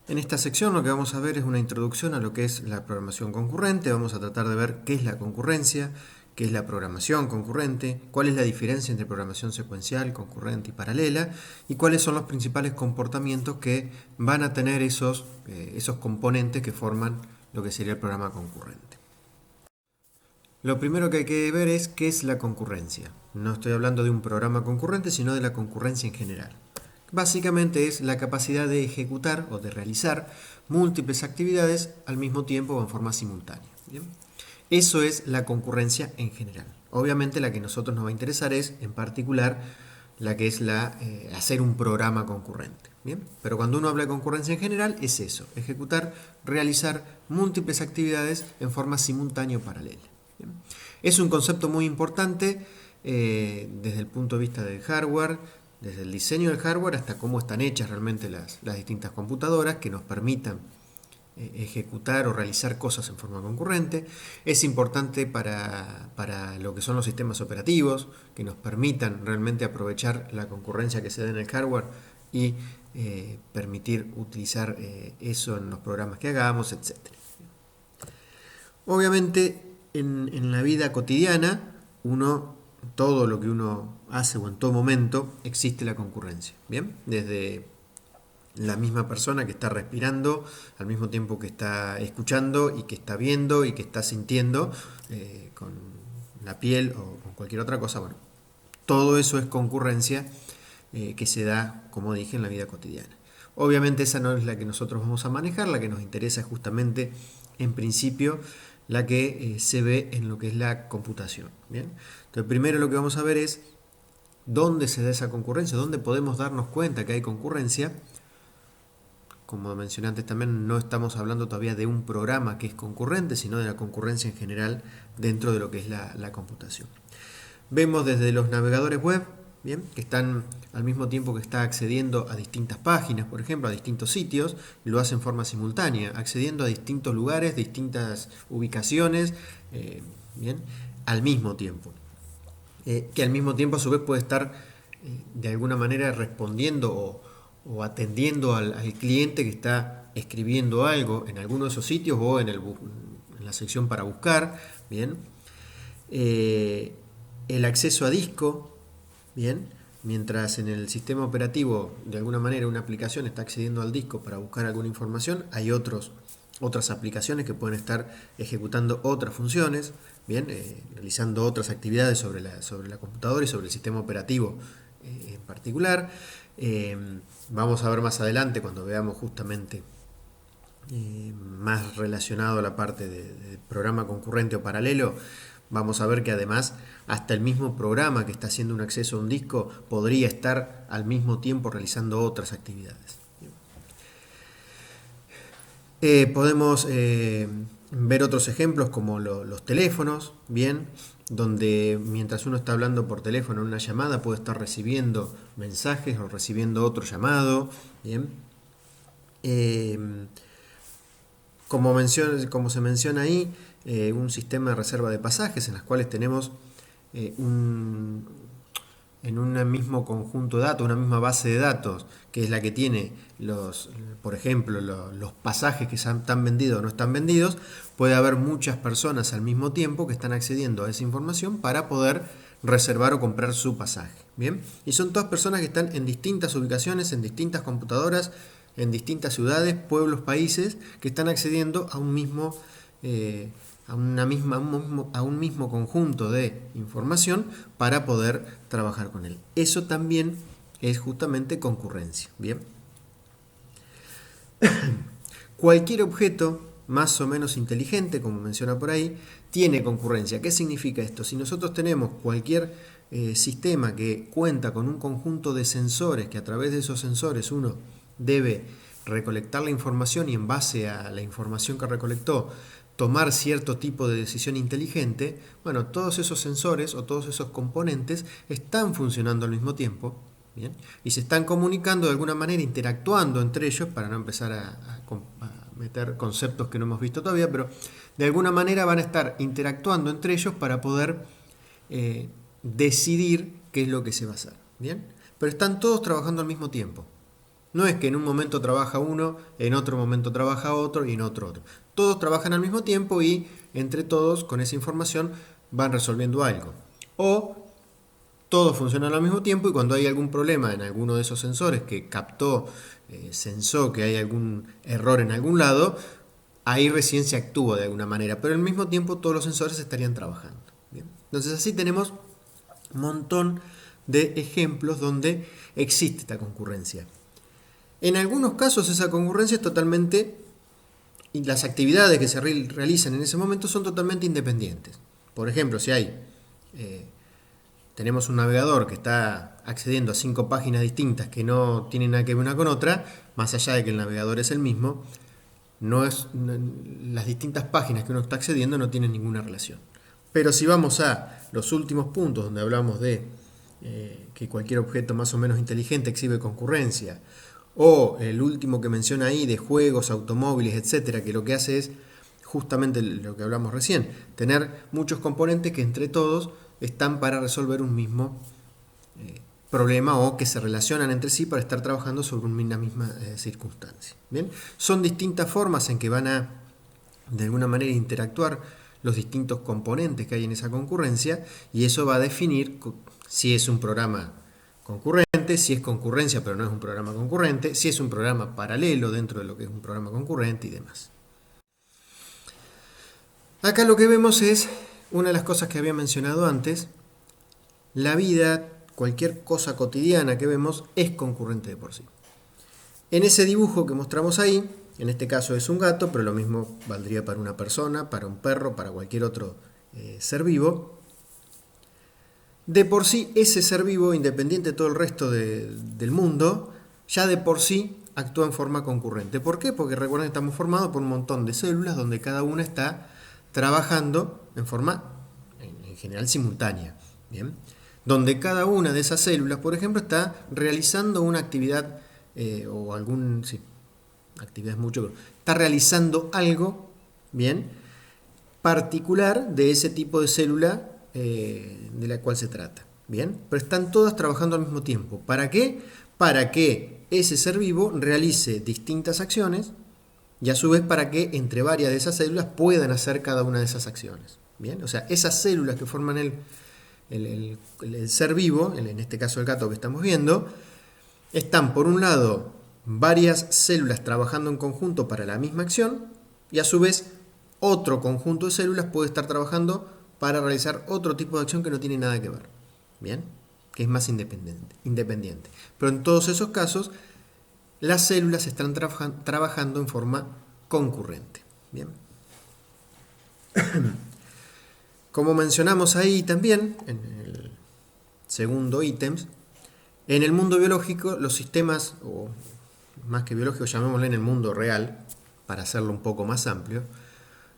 En esta sección lo que vamos a ver es una introducción a lo que es la programación concurrente. Vamos a tratar de ver qué es la concurrencia, qué es la programación concurrente, cuál es la diferencia entre programación secuencial, concurrente y paralela, y cuáles son los principales comportamientos que van a tener esos componentes que forman lo que sería el programa concurrente. Lo primero que hay que ver es qué es la concurrencia. No estoy hablando de un programa concurrente, sino de la concurrencia en general. Básicamente es la capacidad de ejecutar o de realizar múltiples actividades al mismo tiempo o en forma simultánea. ¿Bien? Eso es la concurrencia en general. Obviamente la que a nosotros nos va a interesar es, en particular, la que es hacer un programa concurrente. ¿Bien? Pero cuando uno habla de concurrencia en general es eso, ejecutar, realizar múltiples actividades en forma simultánea o paralela. ¿Bien? Es un concepto muy importante desde el punto de vista del hardware, desde el diseño del hardware hasta cómo están hechas realmente las distintas computadoras que nos permitan ejecutar o realizar cosas en forma concurrente. Es importante para lo que son los sistemas operativos, que nos permitan realmente aprovechar la concurrencia que se da en el hardware y permitir utilizar eso en los programas que hagamos, etc. Obviamente en la vida cotidiana todo lo que uno hace o en todo momento existe la concurrencia. Bien, desde la misma persona que está respirando al mismo tiempo que está escuchando y que está viendo y que está sintiendo con la piel o con cualquier otra cosa. Bueno, todo eso es concurrencia que se da, como dije, en la vida cotidiana. Obviamente esa no es la que nosotros vamos a manejar, la que nos interesa es justamente, en principio, la que se ve en lo que es la computación. ¿Bien? Entonces, primero lo que vamos a ver es dónde se da esa concurrencia, dónde podemos darnos cuenta que hay concurrencia. Como mencioné antes también, no estamos hablando todavía de un programa que es concurrente, sino de la concurrencia en general dentro de lo que es la computación. Vemos desde los navegadores web, ¿bien? Que están al mismo tiempo que está accediendo a distintas páginas, por ejemplo, a distintos sitios, lo hace en forma simultánea, accediendo a distintos lugares, distintas ubicaciones, ¿bien? Al mismo tiempo. Que al mismo tiempo a su vez puede estar de alguna manera respondiendo o atendiendo al cliente que está escribiendo algo en alguno de esos sitios o en la sección para buscar. Bien. El acceso a disco, bien, mientras en el sistema operativo de alguna manera una aplicación está accediendo al disco para buscar alguna información, hay otras aplicaciones que pueden estar ejecutando otras funciones, bien, realizando otras actividades sobre la computadora y sobre el sistema operativo en particular. Vamos a ver más adelante cuando veamos justamente más relacionado a la parte de programa concurrente o paralelo. Vamos a ver que además hasta el mismo programa que está haciendo un acceso a un disco podría estar al mismo tiempo realizando otras actividades. Podemos ver otros ejemplos como los teléfonos, bien, donde mientras uno está hablando por teléfono en una llamada puede estar recibiendo mensajes o recibiendo otro llamado, bien. Como se menciona ahí, un sistema de reserva de pasajes en las cuales tenemos en un mismo conjunto de datos, una misma base de datos, que es la que tiene por ejemplo, los pasajes que están vendidos o no están vendidos, puede haber muchas personas al mismo tiempo que están accediendo a esa información para poder reservar o comprar su pasaje. ¿Bien? Y son todas personas que están en distintas ubicaciones, en distintas computadoras, en distintas ciudades, pueblos, países, que están accediendo a un mismo conjunto de información para poder trabajar con él. Eso también es justamente concurrencia. Bien. Cualquier objeto más o menos inteligente, como menciona por ahí, tiene concurrencia. ¿Qué significa esto? Si nosotros tenemos cualquier sistema que cuenta con un conjunto de sensores, que a través de esos sensores uno debe recolectar la información y en base a la información que recolectó tomar cierto tipo de decisión inteligente, bueno, todos esos sensores o todos esos componentes están funcionando al mismo tiempo, ¿bien? Y se están comunicando de alguna manera, interactuando entre ellos, para no empezar a meter conceptos que no hemos visto todavía, pero de alguna manera van a estar interactuando entre ellos para poder decidir qué es lo que se va a hacer, ¿bien? Pero están todos trabajando al mismo tiempo. No es que en un momento trabaja uno, en otro momento trabaja otro y en otro. Todos trabajan al mismo tiempo y entre todos con esa información van resolviendo algo. O todos funcionan al mismo tiempo y cuando hay algún problema en alguno de esos sensores que captó, sensó que hay algún error en algún lado, ahí recién se actúa de alguna manera, pero al mismo tiempo todos los sensores estarían trabajando. Bien. Entonces así tenemos un montón de ejemplos donde existe esta concurrencia. En algunos casos esa concurrencia es totalmente, y las actividades que se realizan en ese momento son totalmente independientes. Por ejemplo, si tenemos un navegador que está accediendo a 5 páginas distintas que no tienen nada que ver una con otra, más allá de que el navegador es el mismo, las distintas páginas que uno está accediendo no tienen ninguna relación. Pero si vamos a los últimos puntos donde hablamos de que cualquier objeto más o menos inteligente exhibe concurrencia, o el último que menciona ahí de juegos, automóviles, etcétera, que lo que hace es justamente lo que hablamos recién, tener muchos componentes que entre todos están para resolver un mismo problema o que se relacionan entre sí para estar trabajando sobre una misma circunstancia. ¿Bien? Son distintas formas en que van a, de alguna manera, interactuar los distintos componentes que hay en esa concurrencia y eso va a definir si es un programa concurrente, si es concurrencia pero no es un programa concurrente, si es un programa paralelo dentro de lo que es un programa concurrente y demás. Acá lo que vemos es una de las cosas que había mencionado antes. La vida, cualquier cosa cotidiana que vemos, es concurrente de por sí. En ese dibujo que mostramos ahí, en este caso es un gato, pero lo mismo valdría para una persona, para un perro, para cualquier otro ser vivo. De por sí, ese ser vivo, independiente de todo el resto del mundo, ya de por sí actúa en forma concurrente. ¿Por qué? Porque recuerden que estamos formados por un montón de células donde cada una está trabajando en forma, en general, simultánea. ¿Bien? Donde cada una de esas células, por ejemplo, está realizando una actividad o algún... Sí, actividad es mucho, pero está realizando algo, ¿bien? Particular de ese tipo de célula de la cual se trata, ¿bien? Pero están todas trabajando al mismo tiempo. ¿Para qué? Para que ese ser vivo realice distintas acciones y a su vez para que entre varias de esas células puedan hacer cada una de esas acciones, ¿bien? O sea, esas células que forman el ser vivo, en este caso el gato que estamos viendo, están por un lado varias células trabajando en conjunto para la misma acción y a su vez otro conjunto de células puede estar trabajando para realizar otro tipo de acción que no tiene nada que ver, ¿bien? Que es más independiente. Pero en todos esos casos las células están trabajando en forma concurrente, ¿bien? Como mencionamos ahí también, en el segundo ítem, en el mundo biológico los sistemas, o más que biológicos, llamémosle en el mundo real, para hacerlo un poco más amplio,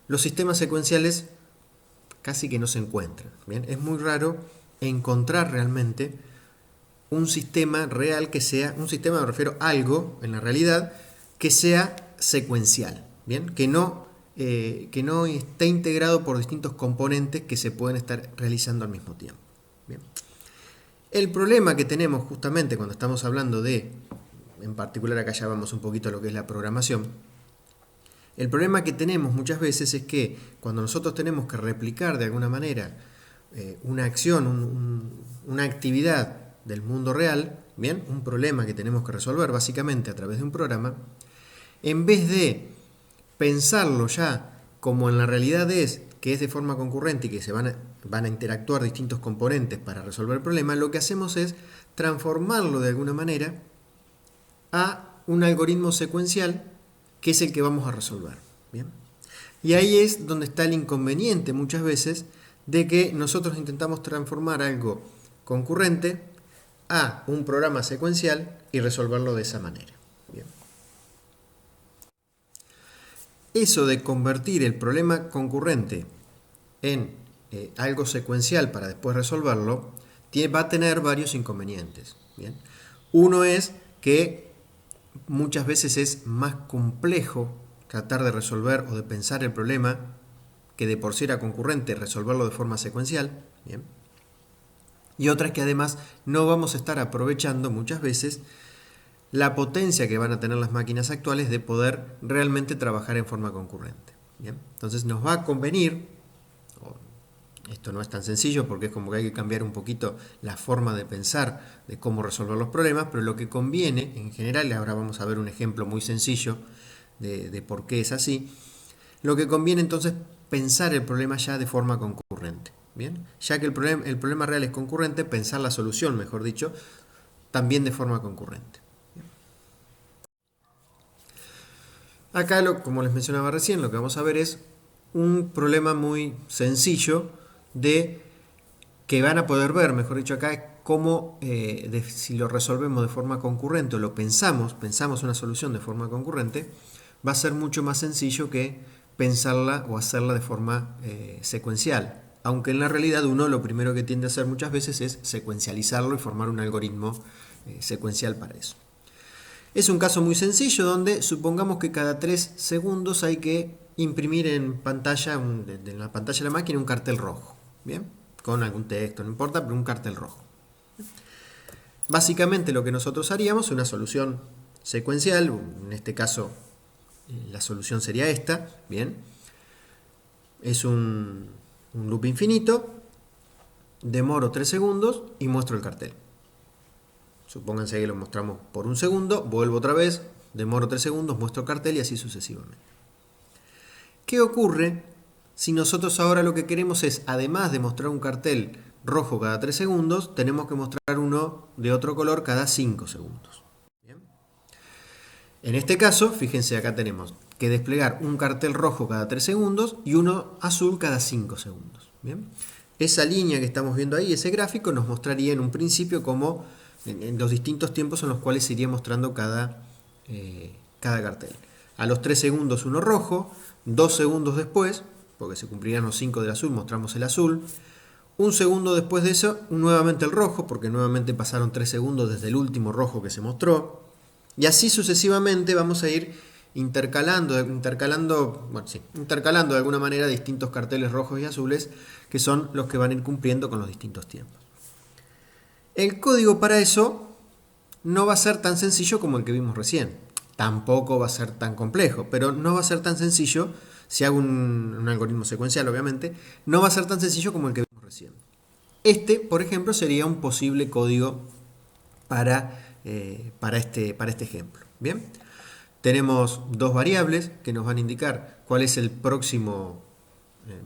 los sistemas secuenciales casi que no se encuentran. ¿Bien? Es muy raro encontrar realmente un sistema real que sea, un sistema, me refiero a algo en la realidad, que sea secuencial, ¿bien? Que no esté integrado por distintos componentes que se pueden estar realizando al mismo tiempo. ¿Bien? El problema que tenemos justamente cuando estamos hablando de, en particular acá ya vamos un poquito a lo que es la programación, el problema que tenemos muchas veces es que cuando nosotros tenemos que replicar de alguna manera una acción, una actividad del mundo real, ¿bien? Un problema que tenemos que resolver básicamente a través de un programa, en vez de pensarlo ya como en la realidad es, que es de forma concurrente y que se van a interactuar distintos componentes para resolver el problema, lo que hacemos es transformarlo de alguna manera a un algoritmo secuencial que es el que vamos a resolver. ¿Bien? Y ahí es donde está el inconveniente muchas veces de que nosotros intentamos transformar algo concurrente a un programa secuencial y resolverlo de esa manera. Bien. Eso de convertir el problema concurrente en algo secuencial para después resolverlo va a tener varios inconvenientes. ¿Bien? Uno es que muchas veces es más complejo tratar de resolver o de pensar el problema que de por sí era concurrente, resolverlo de forma secuencial. ¿Bien? Y otra es que además no vamos a estar aprovechando muchas veces la potencia que van a tener las máquinas actuales de poder realmente trabajar en forma concurrente. ¿Bien? Entonces nos va a convenir, esto no es tan sencillo porque es como que hay que cambiar un poquito la forma de pensar de cómo resolver los problemas, pero lo que conviene en general, ahora vamos a ver un ejemplo muy sencillo de por qué es así, lo que conviene entonces pensar el problema ya de forma concurrente. ¿Bien? Ya que el problema real es concurrente, pensar la solución, mejor dicho, también de forma concurrente. Acá, como les mencionaba recién, lo que vamos a ver es un problema muy sencillo que van a poder ver, mejor dicho acá, cómo si lo resolvemos de forma concurrente o lo pensamos una solución de forma concurrente, va a ser mucho más sencillo que pensarla o hacerla de forma secuencial. Aunque en la realidad uno lo primero que tiende a hacer muchas veces es secuencializarlo y formar un algoritmo secuencial para eso. Es un caso muy sencillo donde supongamos que cada 3 segundos hay que imprimir en pantalla, en la pantalla de la máquina, un cartel rojo. ¿Bien? Con algún texto, no importa, pero un cartel rojo. Básicamente lo que nosotros haríamos es una solución secuencial, en este caso la solución sería esta. Bien, es un loop infinito, demoro 3 segundos y muestro el cartel. Supónganse que lo mostramos por 1 segundo, vuelvo otra vez, demoro 3 segundos, muestro el cartel y así sucesivamente. ¿Qué ocurre si nosotros ahora lo que queremos es, además de mostrar un cartel rojo cada 3 segundos, tenemos que mostrar uno de otro color cada 5 segundos? ¿Bien? En este caso, fíjense, acá tenemos que desplegar un cartel rojo cada 3 segundos y uno azul cada 5 segundos. ¿Bien? Esa línea que estamos viendo ahí, ese gráfico, nos mostraría en un principio cómo en los distintos tiempos en los cuales se iría mostrando cada cartel. A los 3 segundos uno rojo, 2 segundos después, porque se cumplirían los 5 del azul, mostramos el azul. 1 segundo después de eso, nuevamente el rojo, porque nuevamente pasaron 3 segundos desde el último rojo que se mostró. Y así sucesivamente vamos a ir intercalando de alguna manera distintos carteles rojos y azules, que son los que van a ir cumpliendo con los distintos tiempos. El código para eso no va a ser tan sencillo como el que vimos recién. Tampoco va a ser tan complejo, pero no va a ser tan sencillo, si hago un algoritmo secuencial obviamente, no va a ser tan sencillo como el que vimos recién. Este, por ejemplo, sería un posible código para este ejemplo. Bien, tenemos dos variables que nos van a indicar cuál es el próximo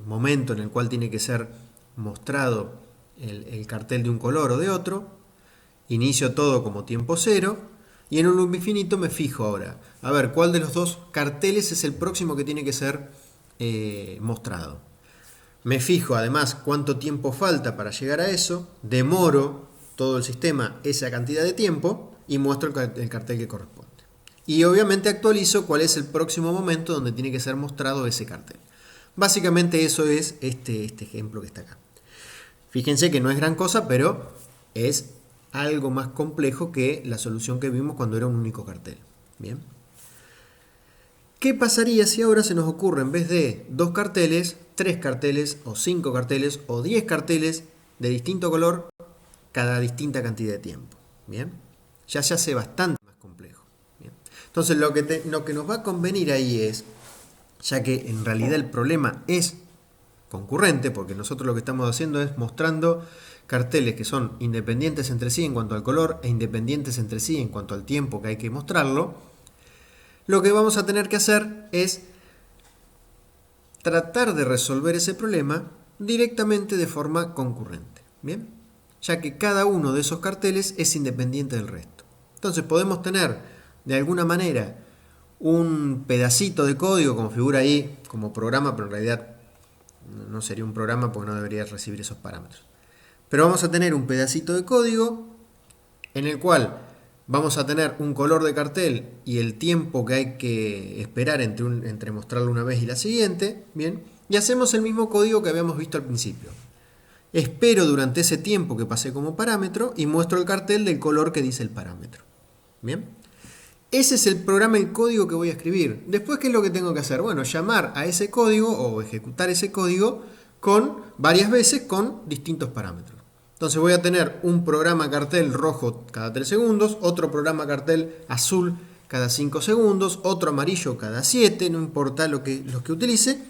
momento en el cual tiene que ser mostrado el cartel de un color o de otro. Inicio todo como tiempo 0 y en un loop infinito me fijo ahora a ver cuál de los dos carteles es el próximo que tiene que ser mostrado. Me fijo además cuánto tiempo falta para llegar a eso, demoro todo el sistema esa cantidad de tiempo y muestro el cartel que corresponde. Y obviamente actualizo cuál es el próximo momento donde tiene que ser mostrado ese cartel. Básicamente eso es este ejemplo que está acá. Fíjense que no es gran cosa, pero es algo más complejo que la solución que vimos cuando era un único cartel. Bien. ¿Qué pasaría si ahora se nos ocurre en vez de 2 carteles, 3 carteles o 5 carteles o 10 carteles de distinto color cada distinta cantidad de tiempo? Bien. Ya se hace bastante más complejo. Bien. Entonces lo que nos va a convenir ahí es, ya que en realidad el problema es concurrente, porque nosotros lo que estamos haciendo es mostrando carteles que son independientes entre sí en cuanto al color e independientes entre sí en cuanto al tiempo que hay que mostrarlo, lo que vamos a tener que hacer es tratar de resolver ese problema directamente de forma concurrente. Bien, ya que cada uno de esos carteles es independiente del resto. Entonces podemos tener de alguna manera un pedacito de código como figura ahí como programa, pero en realidad no sería un programa porque no debería recibir esos parámetros. Pero vamos a tener un pedacito de código en el cual vamos a tener un color de cartel y el tiempo que hay que esperar entre mostrarlo una vez y la siguiente. Bien, y hacemos el mismo código que habíamos visto al principio. Espero durante ese tiempo que pasé como parámetro y muestro el cartel del color que dice el parámetro. Bien, ese es el programa, el código que voy a escribir. Después, ¿qué es lo que tengo que hacer? Bueno, llamar a ese código o ejecutar ese código varias veces con distintos parámetros. Entonces voy a tener un programa cartel rojo cada 3 segundos, otro programa cartel azul cada 5 segundos, otro amarillo cada 7, no importa lo que utilice.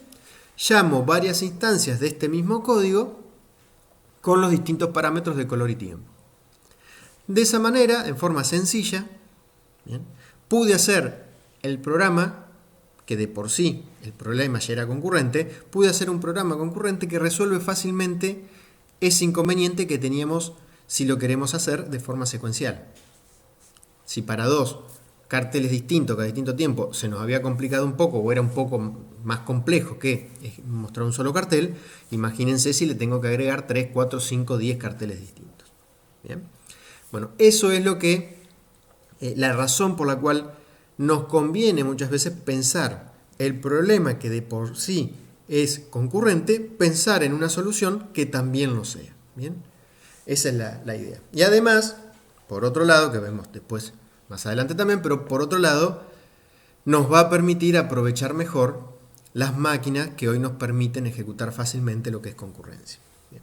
Llamo varias instancias de este mismo código con los distintos parámetros de color y tiempo. De esa manera, en forma sencilla, ¿bien?, pude hacer el programa, que de por sí el problema ya era concurrente, pude hacer un programa concurrente que resuelve fácilmente ese inconveniente que teníamos si lo queremos hacer de forma secuencial. Si para dos carteles distintos cada distinto tiempo se nos había complicado un poco o era un poco más complejo que mostrar un solo cartel, imagínense si le tengo que agregar 3, 4, 5, 10 carteles distintos. ¿Bien? Bueno, eso es lo que la razón por la cual nos conviene muchas veces pensar el problema que de por sí es concurrente, pensar en una solución que también lo sea. ¿Bien? Esa es la idea. Y además, por otro lado, que vemos después más adelante también, pero por otro lado, nos va a permitir aprovechar mejor las máquinas que hoy nos permiten ejecutar fácilmente lo que es concurrencia. Bien.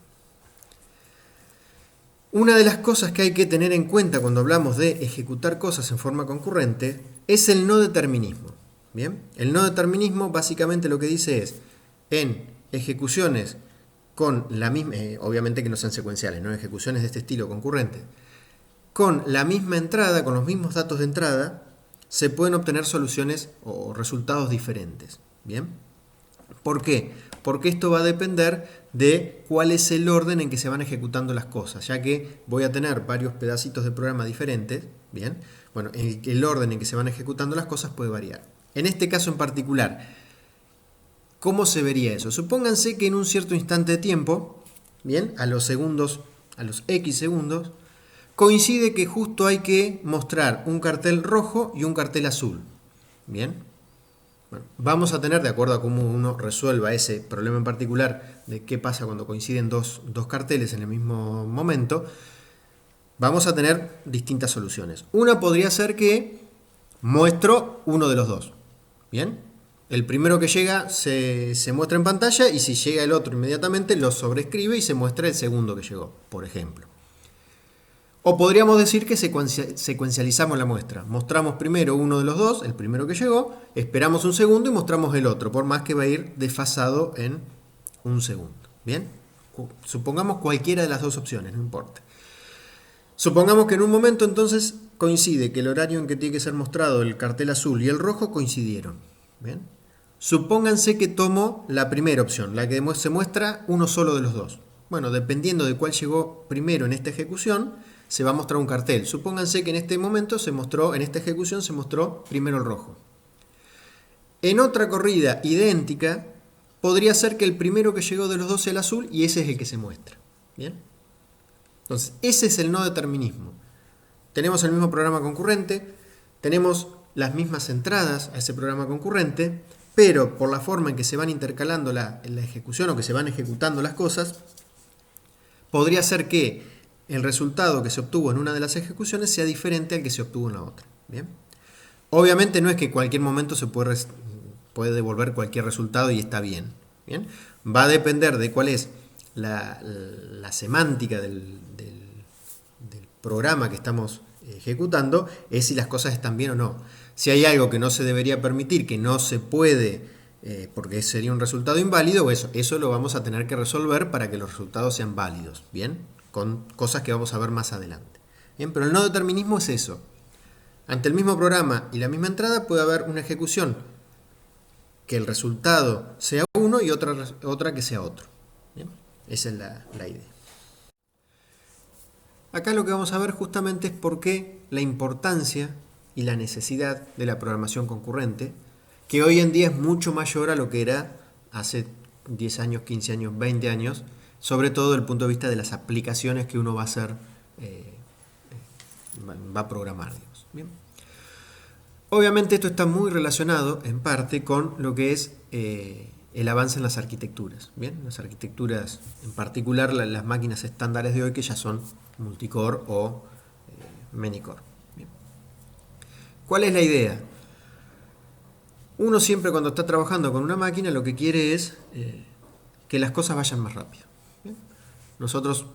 Una de las cosas que hay que tener en cuenta cuando hablamos de ejecutar cosas en forma concurrente es el no determinismo. Bien, el no determinismo básicamente lo que dice es, en ejecuciones con la misma, obviamente que no sean secuenciales, ¿no? Ejecuciones de este estilo concurrentes, con la misma entrada, con los mismos datos de entrada, se pueden obtener soluciones o resultados diferentes. ¿Bien? ¿Por qué? Porque esto va a depender de cuál es el orden en que se van ejecutando las cosas, ya que voy a tener varios pedacitos de programa diferentes. Bien, bueno, el orden en que se van ejecutando las cosas puede variar. En este caso en particular, ¿cómo se vería eso? Supónganse que en un cierto instante de tiempo, bien, a los X segundos, coincide que justo hay que mostrar un cartel rojo y un cartel azul. Bien. Bueno, vamos a tener, de acuerdo a cómo uno resuelva ese problema en particular de qué pasa cuando coinciden dos carteles en el mismo momento, vamos a tener distintas soluciones. Una podría ser que muestro uno de los dos. Bien. El primero que llega se muestra en pantalla y si llega el otro inmediatamente lo sobrescribe y se muestra el segundo que llegó, por ejemplo. O podríamos decir que secuencializamos la muestra. Mostramos primero uno de los dos, el primero que llegó, esperamos un segundo y mostramos el otro, por más que va a ir desfasado en un segundo. ¿Bien? Supongamos cualquiera de las dos opciones, no importa. Supongamos que en un momento entonces coincide que el horario en que tiene que ser mostrado el cartel azul y el rojo coincidieron. ¿Bien? Supónganse que tomo la primera opción, la que se muestra uno solo de los dos. Bueno, dependiendo de cuál llegó primero en esta ejecución, se va a mostrar un cartel. Supónganse que en este momento en esta ejecución se mostró primero el rojo. En otra corrida idéntica, podría ser que el primero que llegó de los dos sea el azul y ese es el que se muestra. ¿Bien? Entonces, ese es el no determinismo. Tenemos el mismo programa concurrente, tenemos las mismas entradas a ese programa concurrente, pero por la forma en que se van intercalando la ejecución o que se van ejecutando las cosas, podría ser que el resultado que se obtuvo en una de las ejecuciones sea diferente al que se obtuvo en la otra. ¿Bien? Obviamente no es que en cualquier momento se puede devolver cualquier resultado y está bien. ¿Bien? Va a depender de cuál es la semántica del programa que estamos ejecutando, es si las cosas están bien o no. Si hay algo que no se debería permitir, que no se puede, porque sería un resultado inválido, eso lo vamos a tener que resolver para que los resultados sean válidos. ¿Bien? Con cosas que vamos a ver más adelante. Bien, pero el no determinismo es eso. Ante el mismo programa y la misma entrada puede haber una ejecución que el resultado sea uno y otra que sea otro. Bien, esa es la idea. Acá lo que vamos a ver justamente es por qué la importancia y la necesidad de la programación concurrente, que hoy en día es mucho mayor a lo que era hace 10 años, 15 años, 20 años, sobre todo desde el punto de vista de las aplicaciones que uno va a hacer, va a programar. Digamos. Bien. Obviamente esto está muy relacionado en parte con lo que es el avance en las arquitecturas. Bien, las arquitecturas, en particular las máquinas estándares de hoy que ya son multicore o manycore. Bien. ¿Cuál es la idea? Uno siempre cuando está trabajando con una máquina lo que quiere es que las cosas vayan más rápido. Nosotros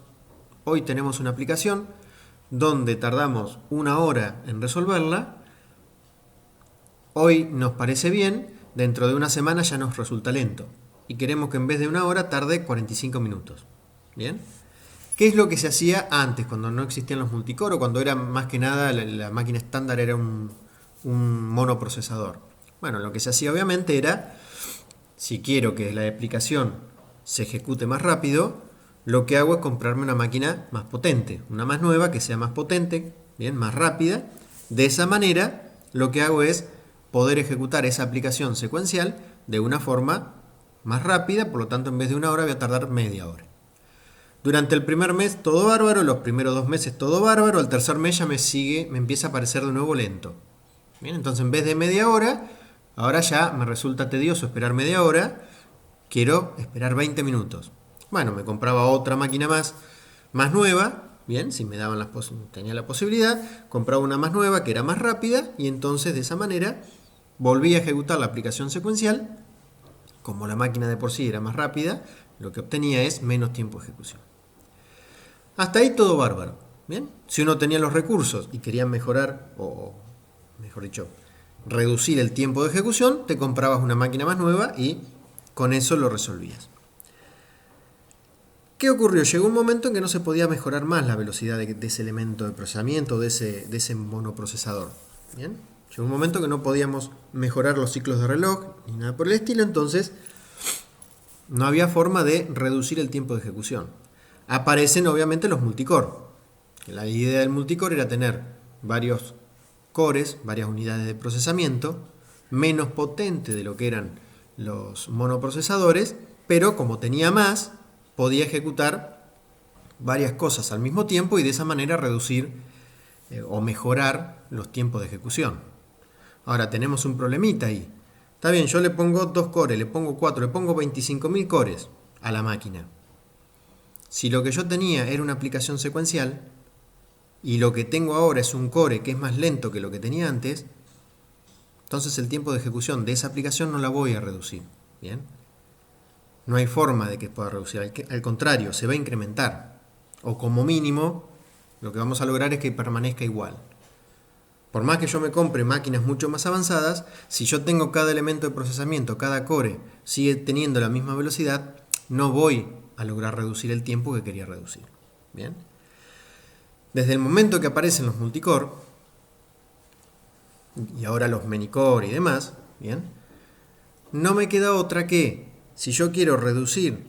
Hoy tenemos una aplicación donde tardamos 1 hora en resolverla. Hoy nos parece bien, dentro de una semana ya nos resulta lento. Y queremos que en vez de 1 hora tarde 45 minutos. ¿Bien? ¿Qué es lo que se hacía antes, cuando no existían los multicore, o cuando era más que nada la máquina estándar era un monoprocesador? Bueno, lo que se hacía obviamente era, si quiero que la aplicación se ejecute más rápido, lo que hago es comprarme una máquina más potente, una más nueva, que sea más potente, bien, más rápida. De esa manera, lo que hago es poder ejecutar esa aplicación secuencial de una forma más rápida, por lo tanto en vez de 1 hora voy a tardar media hora. Durante el primer mes todo bárbaro, los primeros 2 meses todo bárbaro, al tercer mes ya me empieza a parecer de nuevo lento. Bien, entonces en vez de media hora, ahora ya me resulta tedioso esperar media hora, quiero esperar 20 minutos. Bueno, me compraba otra máquina más nueva, bien, si me daban tenía la posibilidad, compraba una más nueva que era más rápida y entonces de esa manera volví a ejecutar la aplicación secuencial. Como la máquina de por sí era más rápida, lo que obtenía es menos tiempo de ejecución. Hasta ahí todo bárbaro. Bien, si uno tenía los recursos y quería mejorar, o mejor dicho, reducir el tiempo de ejecución, te comprabas una máquina más nueva y con eso lo resolvías. ¿Qué ocurrió? Llegó un momento en que no se podía mejorar más la velocidad de ese elemento de procesamiento, de ese monoprocesador. ¿Bien? Llegó un momento que no podíamos mejorar los ciclos de reloj ni nada por el estilo, entonces no había forma de reducir el tiempo de ejecución. Aparecen obviamente los multicore. La idea del multicore era tener varios cores, varias unidades de procesamiento, menos potente de lo que eran los monoprocesadores, pero como tenía más, podía ejecutar varias cosas al mismo tiempo y de esa manera reducir o mejorar los tiempos de ejecución. Ahora tenemos un problemita ahí. Está bien, yo le pongo 2 cores, le pongo 4, le pongo 25.000 cores a la máquina. Si lo que yo tenía era una aplicación secuencial y lo que tengo ahora es un core que es más lento que lo que tenía antes, entonces el tiempo de ejecución de esa aplicación no la voy a reducir. ¿Bien? No hay forma de que pueda reducir, al contrario, se va a incrementar. O como mínimo, lo que vamos a lograr es que permanezca igual. Por más que yo me compre máquinas mucho más avanzadas, si yo tengo cada elemento de procesamiento, cada core sigue teniendo la misma velocidad, no voy a lograr reducir el tiempo que quería reducir. ¿Bien? Desde el momento que aparecen los multicore, y ahora los manycore y demás, ¿bien? No me queda otra que, si yo quiero reducir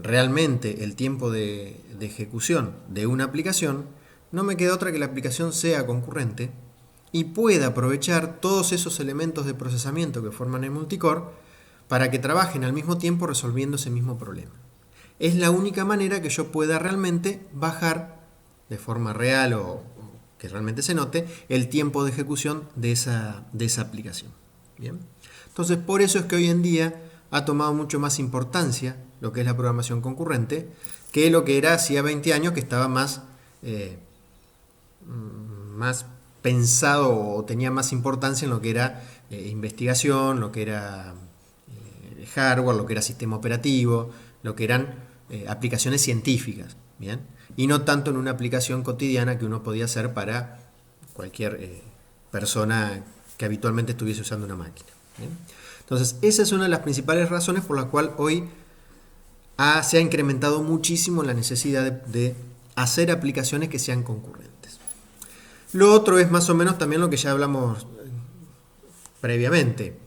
realmente el tiempo de ejecución de una aplicación, no me queda otra que la aplicación sea concurrente y pueda aprovechar todos esos elementos de procesamiento que forman el multicore para que trabajen al mismo tiempo resolviendo ese mismo problema. Es la única manera que yo pueda realmente bajar de forma real o que realmente se note el tiempo de ejecución de esa aplicación. ¿Bien? Entonces, por eso es que hoy en día ha tomado mucho más importancia lo que es la programación concurrente que lo que era hacía 20 años, que estaba más pensado o tenía más importancia en lo que era investigación, lo que era hardware, lo que era sistema operativo, lo que eran aplicaciones científicas, ¿bien? Y no tanto en una aplicación cotidiana que uno podía hacer para cualquier persona que habitualmente estuviese usando una máquina. ¿Bien? Entonces, esa es una de las principales razones por la cual hoy se ha incrementado muchísimo la necesidad de hacer aplicaciones que sean concurrentes. Lo otro es más o menos también lo que ya hablamos previamente.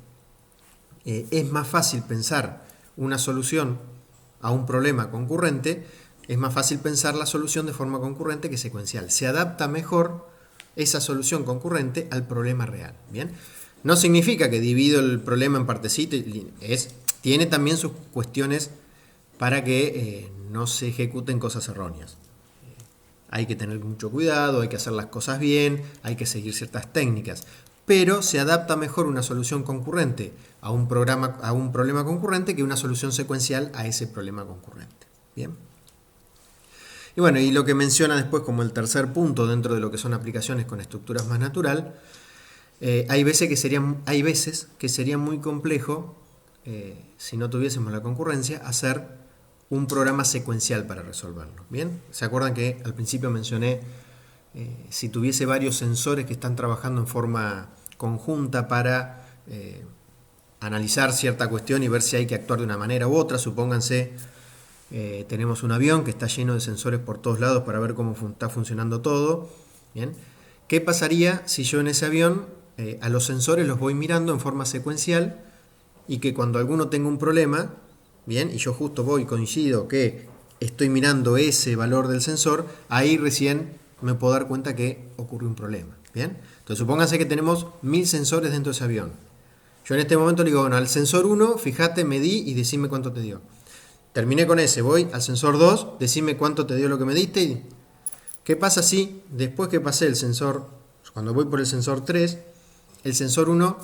Es más fácil pensar una solución a un problema concurrente, es más fácil pensar la solución de forma concurrente que secuencial. Se adapta mejor esa solución concurrente al problema real. ¿Bien? No significa que divido el problema en partecitas, tiene también sus cuestiones para que no se ejecuten cosas erróneas. Hay que tener mucho cuidado, hay que hacer las cosas bien, hay que seguir ciertas técnicas, pero se adapta mejor una solución concurrente a un problema concurrente que una solución secuencial a ese problema concurrente. ¿Bien? Y bueno, y lo que menciona después como el tercer punto dentro de lo que son aplicaciones con estructuras más natural, hay veces que sería muy complejo, si no tuviésemos la concurrencia, hacer un programa secuencial para resolverlo. ¿Bien? ¿Se acuerdan que al principio mencioné si tuviese varios sensores que están trabajando en forma conjunta para analizar cierta cuestión y ver si hay que actuar de una manera u otra? Supónganse, tenemos un avión que está lleno de sensores por todos lados para ver cómo está funcionando todo. ¿Bien? ¿Qué pasaría si yo en ese avión a los sensores los voy mirando en forma secuencial y que cuando alguno tenga un problema, bien, y yo justo voy, coincido que estoy mirando ese valor del sensor, ahí recién me puedo dar cuenta que ocurrió un problema? Bien, entonces supónganse que tenemos 1000 sensores dentro de ese avión. Yo en este momento le digo, bueno, al sensor 1, fíjate, medí y decime cuánto te dio. Terminé con ese, voy al sensor 2, decime cuánto te dio lo que mediste. Y ¿qué pasa si después que pasé el sensor, cuando voy por el sensor 3, el sensor 1,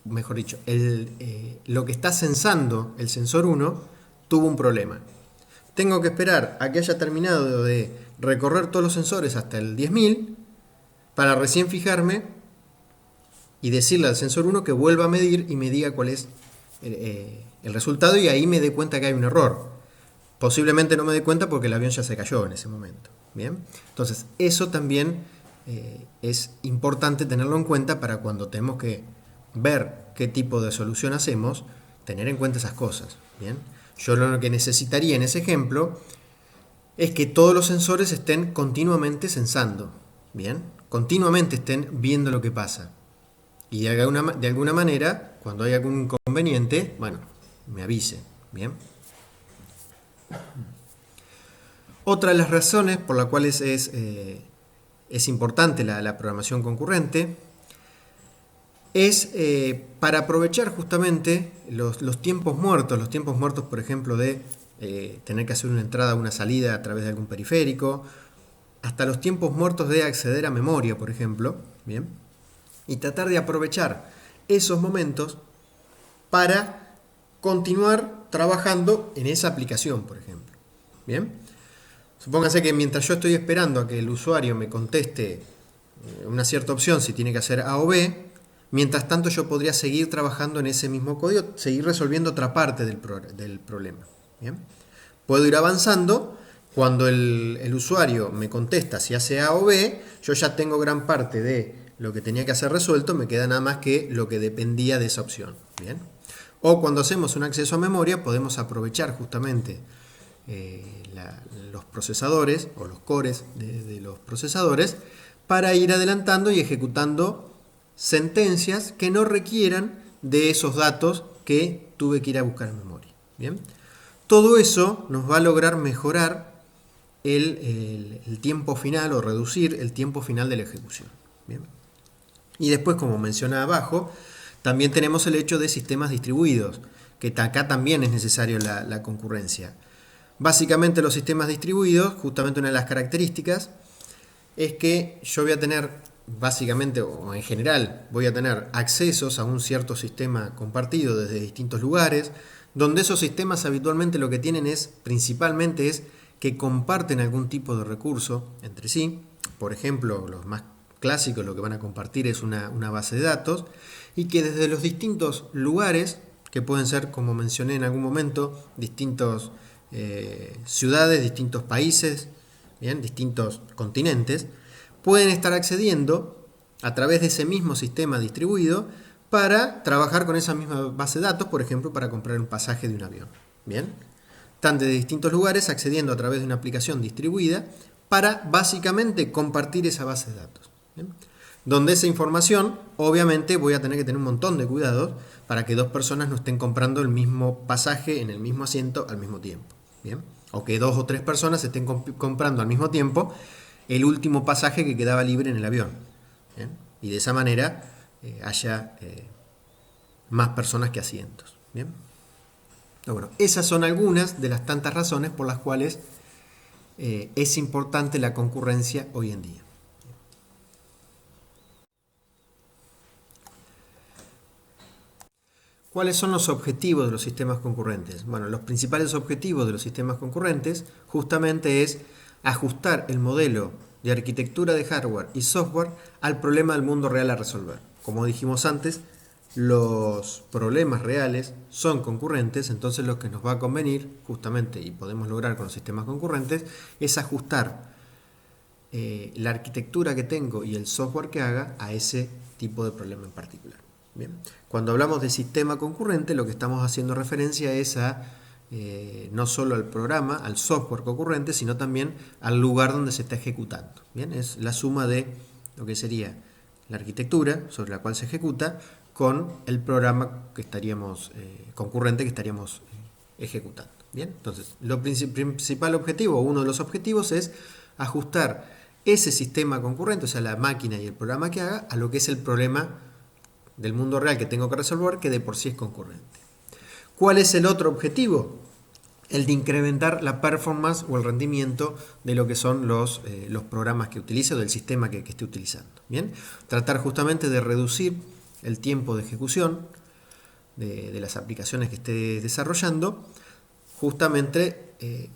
mejor dicho, lo que está sensando el sensor 1 tuvo un problema? Tengo que esperar a que haya terminado de recorrer todos los sensores hasta el 10.000 para recién fijarme y decirle al sensor 1 que vuelva a medir y me diga cuál es el resultado, y ahí me dé cuenta que hay un error. Posiblemente no me dé cuenta porque el avión ya se cayó en ese momento. Bien, entonces eso también es importante tenerlo en cuenta para cuando tenemos que ver qué tipo de solución hacemos, tener en cuenta esas cosas. Bien, yo lo que necesitaría en ese ejemplo es que todos los sensores estén continuamente sensando, bien, continuamente estén viendo lo que pasa, y de alguna manera, cuando hay algún inconveniente, bueno, me avise. Bien. Otra de las razones por las cuales es importante la programación concurrente es para aprovechar justamente los tiempos muertos, por ejemplo, de tener que hacer una entrada o una salida a través de algún periférico, hasta los tiempos muertos de acceder a memoria, por ejemplo, ¿bien? Y tratar de aprovechar esos momentos para continuar trabajando en esa aplicación, por ejemplo. ¿Bien? Supónganse que mientras yo estoy esperando a que el usuario me conteste una cierta opción, si tiene que hacer A o B, mientras tanto yo podría seguir trabajando en ese mismo código, seguir resolviendo otra parte del problema. ¿Bien? Puedo ir avanzando. Cuando el usuario me contesta si hace A o B, yo ya tengo gran parte de lo que tenía que hacer resuelto, me queda nada más que lo que dependía de esa opción. ¿Bien? O cuando hacemos un acceso a memoria, podemos aprovechar justamente los procesadores o los cores de los procesadores para ir adelantando y ejecutando sentencias que no requieran de esos datos que tuve que ir a buscar en memoria. ¿Bien? Todo eso nos va a lograr mejorar el tiempo final o reducir el tiempo final de la ejecución. ¿Bien? Y después, como mencionaba abajo, también tenemos el hecho de sistemas distribuidos, que acá también es necesario la concurrencia. Básicamente los sistemas distribuidos, justamente una de las características es que yo voy a tener, básicamente o en general, voy a tener accesos a un cierto sistema compartido desde distintos lugares, donde esos sistemas habitualmente lo que tienen principalmente es que comparten algún tipo de recurso entre sí. Por ejemplo, los más clásicos lo que van a compartir es una base de datos, y que desde los distintos lugares, que pueden ser, como mencioné en algún momento, distintos ciudades, distintos países, ¿bien? Distintos continentes, pueden estar accediendo a través de ese mismo sistema distribuido para trabajar con esa misma base de datos, por ejemplo, para comprar un pasaje de un avión. ¿Bien? Están de distintos lugares accediendo a través de una aplicación distribuida para básicamente compartir esa base de datos. ¿Bien? Donde esa información, obviamente, voy a tener que tener un montón de cuidados para que dos personas no estén comprando el mismo pasaje en el mismo asiento al mismo tiempo. ¿Bien? O que 2 o 3 personas estén comprando al mismo tiempo el último pasaje que quedaba libre en el avión. ¿Bien? Y de esa manera haya más personas que asientos. ¿Bien? Bueno, esas son algunas de las tantas razones por las cuales es importante la concurrencia hoy en día. ¿Cuáles son los objetivos de los sistemas concurrentes? Bueno, los principales objetivos de los sistemas concurrentes justamente es ajustar el modelo de arquitectura de hardware y software al problema del mundo real a resolver. Como dijimos antes, los problemas reales son concurrentes, entonces lo que nos va a convenir, justamente, y podemos lograr con los sistemas concurrentes, es ajustar la arquitectura que tengo y el software que haga a ese tipo de problema en particular. Bien. Cuando hablamos de sistema concurrente, lo que estamos haciendo referencia es a no solo al programa, al software concurrente, sino también al lugar donde se está ejecutando. Bien, es la suma de lo que sería la arquitectura sobre la cual se ejecuta con el programa que estaríamos concurrente que estaríamos ejecutando. Bien, entonces, lo principal objetivo, uno de los objetivos es ajustar ese sistema concurrente, o sea, la máquina y el programa que haga, a lo que es el problema del mundo real que tengo que resolver, que de por sí es concurrente. ¿Cuál es el otro objetivo? El de incrementar la performance o el rendimiento de lo que son los programas que utilice o del sistema que esté utilizando. Bien, tratar justamente de reducir el tiempo de ejecución de las aplicaciones que esté desarrollando, justamente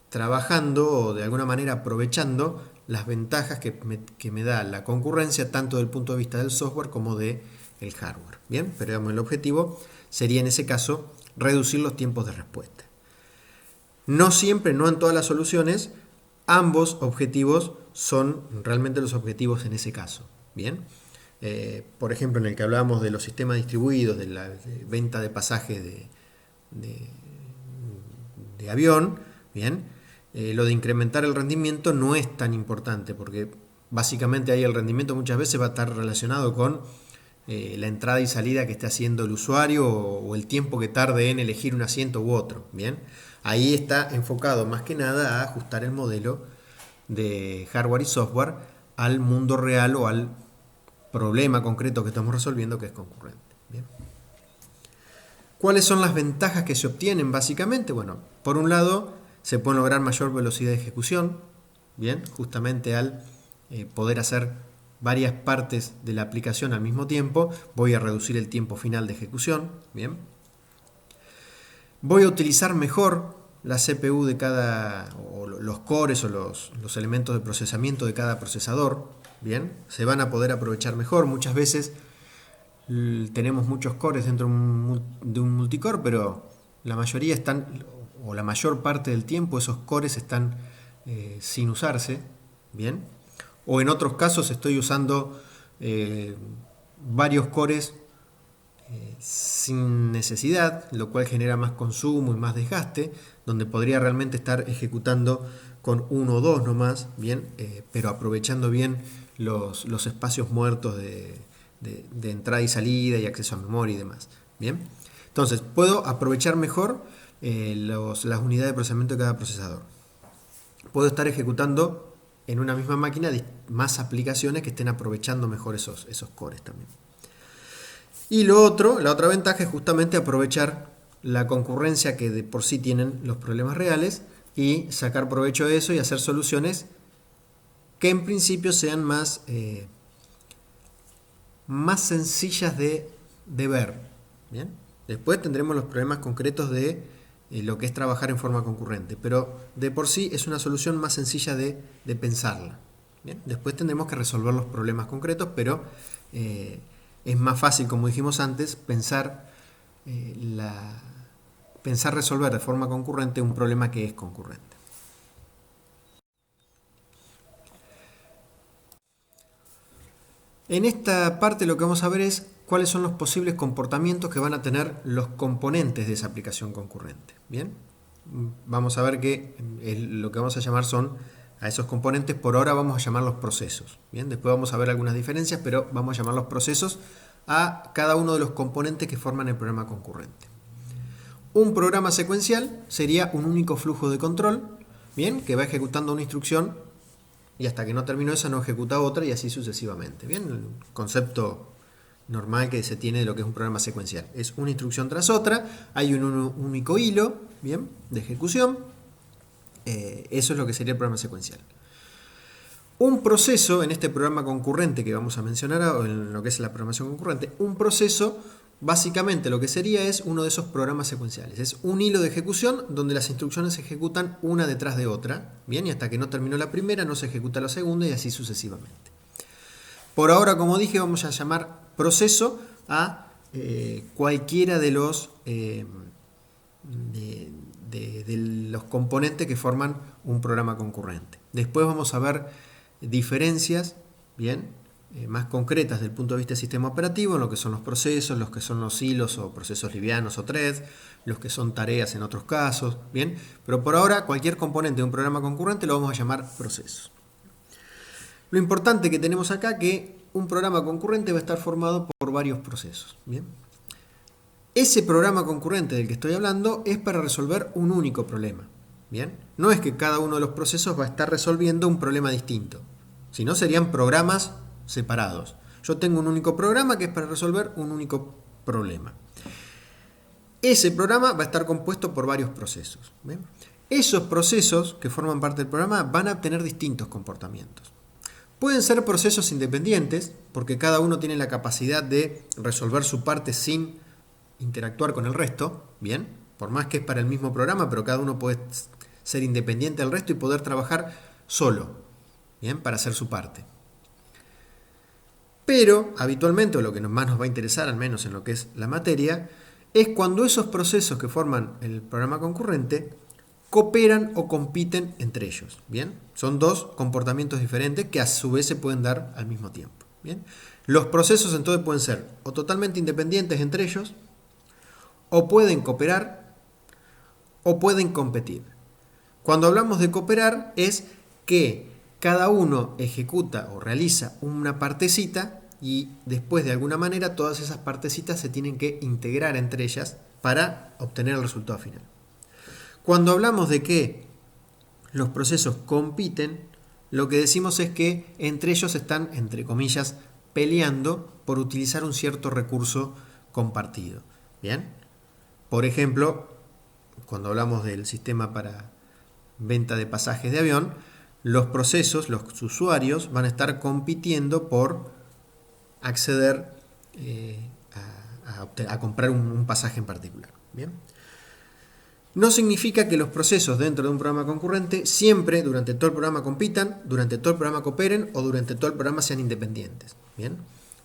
trabajando o de alguna manera aprovechando las ventajas que me da la concurrencia tanto desde el punto de vista del software como del hardware. Bien, pero digamos, el objetivo sería en ese caso reducir los tiempos de respuesta. No siempre, no en todas las soluciones, ambos objetivos son realmente los objetivos en ese caso. Bien, por ejemplo, en el que hablábamos de los sistemas distribuidos, de la venta de pasajes de avión, bien, lo de incrementar el rendimiento no es tan importante porque básicamente ahí el rendimiento muchas veces va a estar relacionado con la entrada y salida que esté haciendo el usuario o el tiempo que tarde en elegir un asiento u otro. Bien, ahí está enfocado más que nada a ajustar el modelo de hardware y software al mundo real o al problema concreto que estamos resolviendo, que es concurrente. Bien. ¿Cuáles son las ventajas que se obtienen básicamente? Bueno, por un lado se puede lograr mayor velocidad de ejecución, bien, justamente al poder hacer varias partes de la aplicación al mismo tiempo, voy a reducir el tiempo final de ejecución, bien. Voy a utilizar mejor la CPU de cada, o los cores o los elementos de procesamiento de cada procesador, bien, se van a poder aprovechar mejor. Muchas veces tenemos muchos cores dentro de un multicore, pero la mayoría están, o la mayor parte del tiempo, esos cores están sin usarse, bien. O en otros casos estoy usando varios cores sin necesidad, lo cual genera más consumo y más desgaste, donde podría realmente estar ejecutando con uno o dos nomás, bien, pero aprovechando bien los espacios muertos de entrada y salida y acceso a memoria y demás. Bien, entonces puedo aprovechar mejor las unidades de procesamiento de cada procesador. Puedo estar ejecutando en una misma máquina más aplicaciones que estén aprovechando mejor esos cores también. Y la otra ventaja es justamente aprovechar la concurrencia que de por sí tienen los problemas reales y sacar provecho de eso y hacer soluciones que en principio sean más sencillas de ver. ¿Bien? Después tendremos los problemas concretos de lo que es trabajar en forma concurrente, pero de por sí es una solución más sencilla de pensarla. ¿Bien? Después tendremos que resolver los problemas concretos, pero es más fácil, como dijimos antes, pensar resolver de forma concurrente un problema que es concurrente. En esta parte lo que vamos a ver es cuáles son los posibles comportamientos que van a tener los componentes de esa aplicación concurrente. Bien, vamos a ver que lo que vamos a llamar son a esos componentes, por ahora vamos a llamarlos procesos. Bien, después vamos a ver algunas diferencias, pero vamos a llamarlos procesos a cada uno de los componentes que forman el programa concurrente. Un programa secuencial sería un único flujo de control, bien, que va ejecutando una instrucción y hasta que no terminó esa no ejecuta otra y así sucesivamente. Bien, el concepto normal que se tiene de lo que es un programa secuencial. Es una instrucción tras otra, hay un único hilo, bien, de ejecución. Eso es lo que sería el programa secuencial. Un proceso, en este programa concurrente que vamos a mencionar, o en lo que es la programación concurrente, un proceso básicamente lo que sería es uno de esos programas secuenciales. Es un hilo de ejecución donde las instrucciones se ejecutan una detrás de otra, bien, y hasta que no terminó la primera no se ejecuta la segunda y así sucesivamente. Por ahora, como dije, vamos a llamar proceso a cualquiera de los de los componentes que forman un programa concurrente. Después vamos a ver diferencias, bien, más concretas desde el punto de vista del sistema operativo, en lo que son los procesos, los que son los hilos o procesos livianos o threads, los que son tareas en otros casos, bien, pero por ahora cualquier componente de un programa concurrente lo vamos a llamar procesos. Lo importante que tenemos acá es que un programa concurrente va a estar formado por varios procesos, bien. Ese programa concurrente del que estoy hablando es para resolver un único problema, bien. No es que cada uno de los procesos va a estar resolviendo un problema distinto, sino serían programas separados. Yo tengo un único programa que es para resolver un único problema. Ese programa va a estar compuesto por varios procesos, ¿bien? Esos procesos que forman parte del programa van a tener distintos comportamientos. Pueden ser procesos independientes, porque cada uno tiene la capacidad de resolver su parte sin interactuar con el resto, ¿bien? Por más que es para el mismo programa, pero cada uno puede ser independiente del resto y poder trabajar solo, ¿bien? Para hacer su parte. Pero, habitualmente, o lo que más nos va a interesar, al menos en lo que es la materia, es cuando esos procesos que forman el programa concurrente cooperan o compiten entre ellos, ¿bien? Son dos comportamientos diferentes que a su vez se pueden dar al mismo tiempo, ¿bien? Los procesos entonces pueden ser o totalmente independientes entre ellos, o pueden cooperar, o pueden competir. Cuando hablamos de cooperar es que cada uno ejecuta o realiza una partecita y después de alguna manera todas esas partecitas se tienen que integrar entre ellas para obtener el resultado final. Cuando hablamos de que los procesos compiten, lo que decimos es que entre ellos están, entre comillas, peleando por utilizar un cierto recurso compartido. ¿Bien? Por ejemplo, cuando hablamos del sistema para venta de pasajes de avión, los procesos, los usuarios van a estar compitiendo por acceder a comprar un pasaje en particular. ¿Bien? No significa que los procesos dentro de un programa concurrente siempre durante todo el programa compitan, durante todo el programa cooperen o durante todo el programa sean independientes. ¿Bien?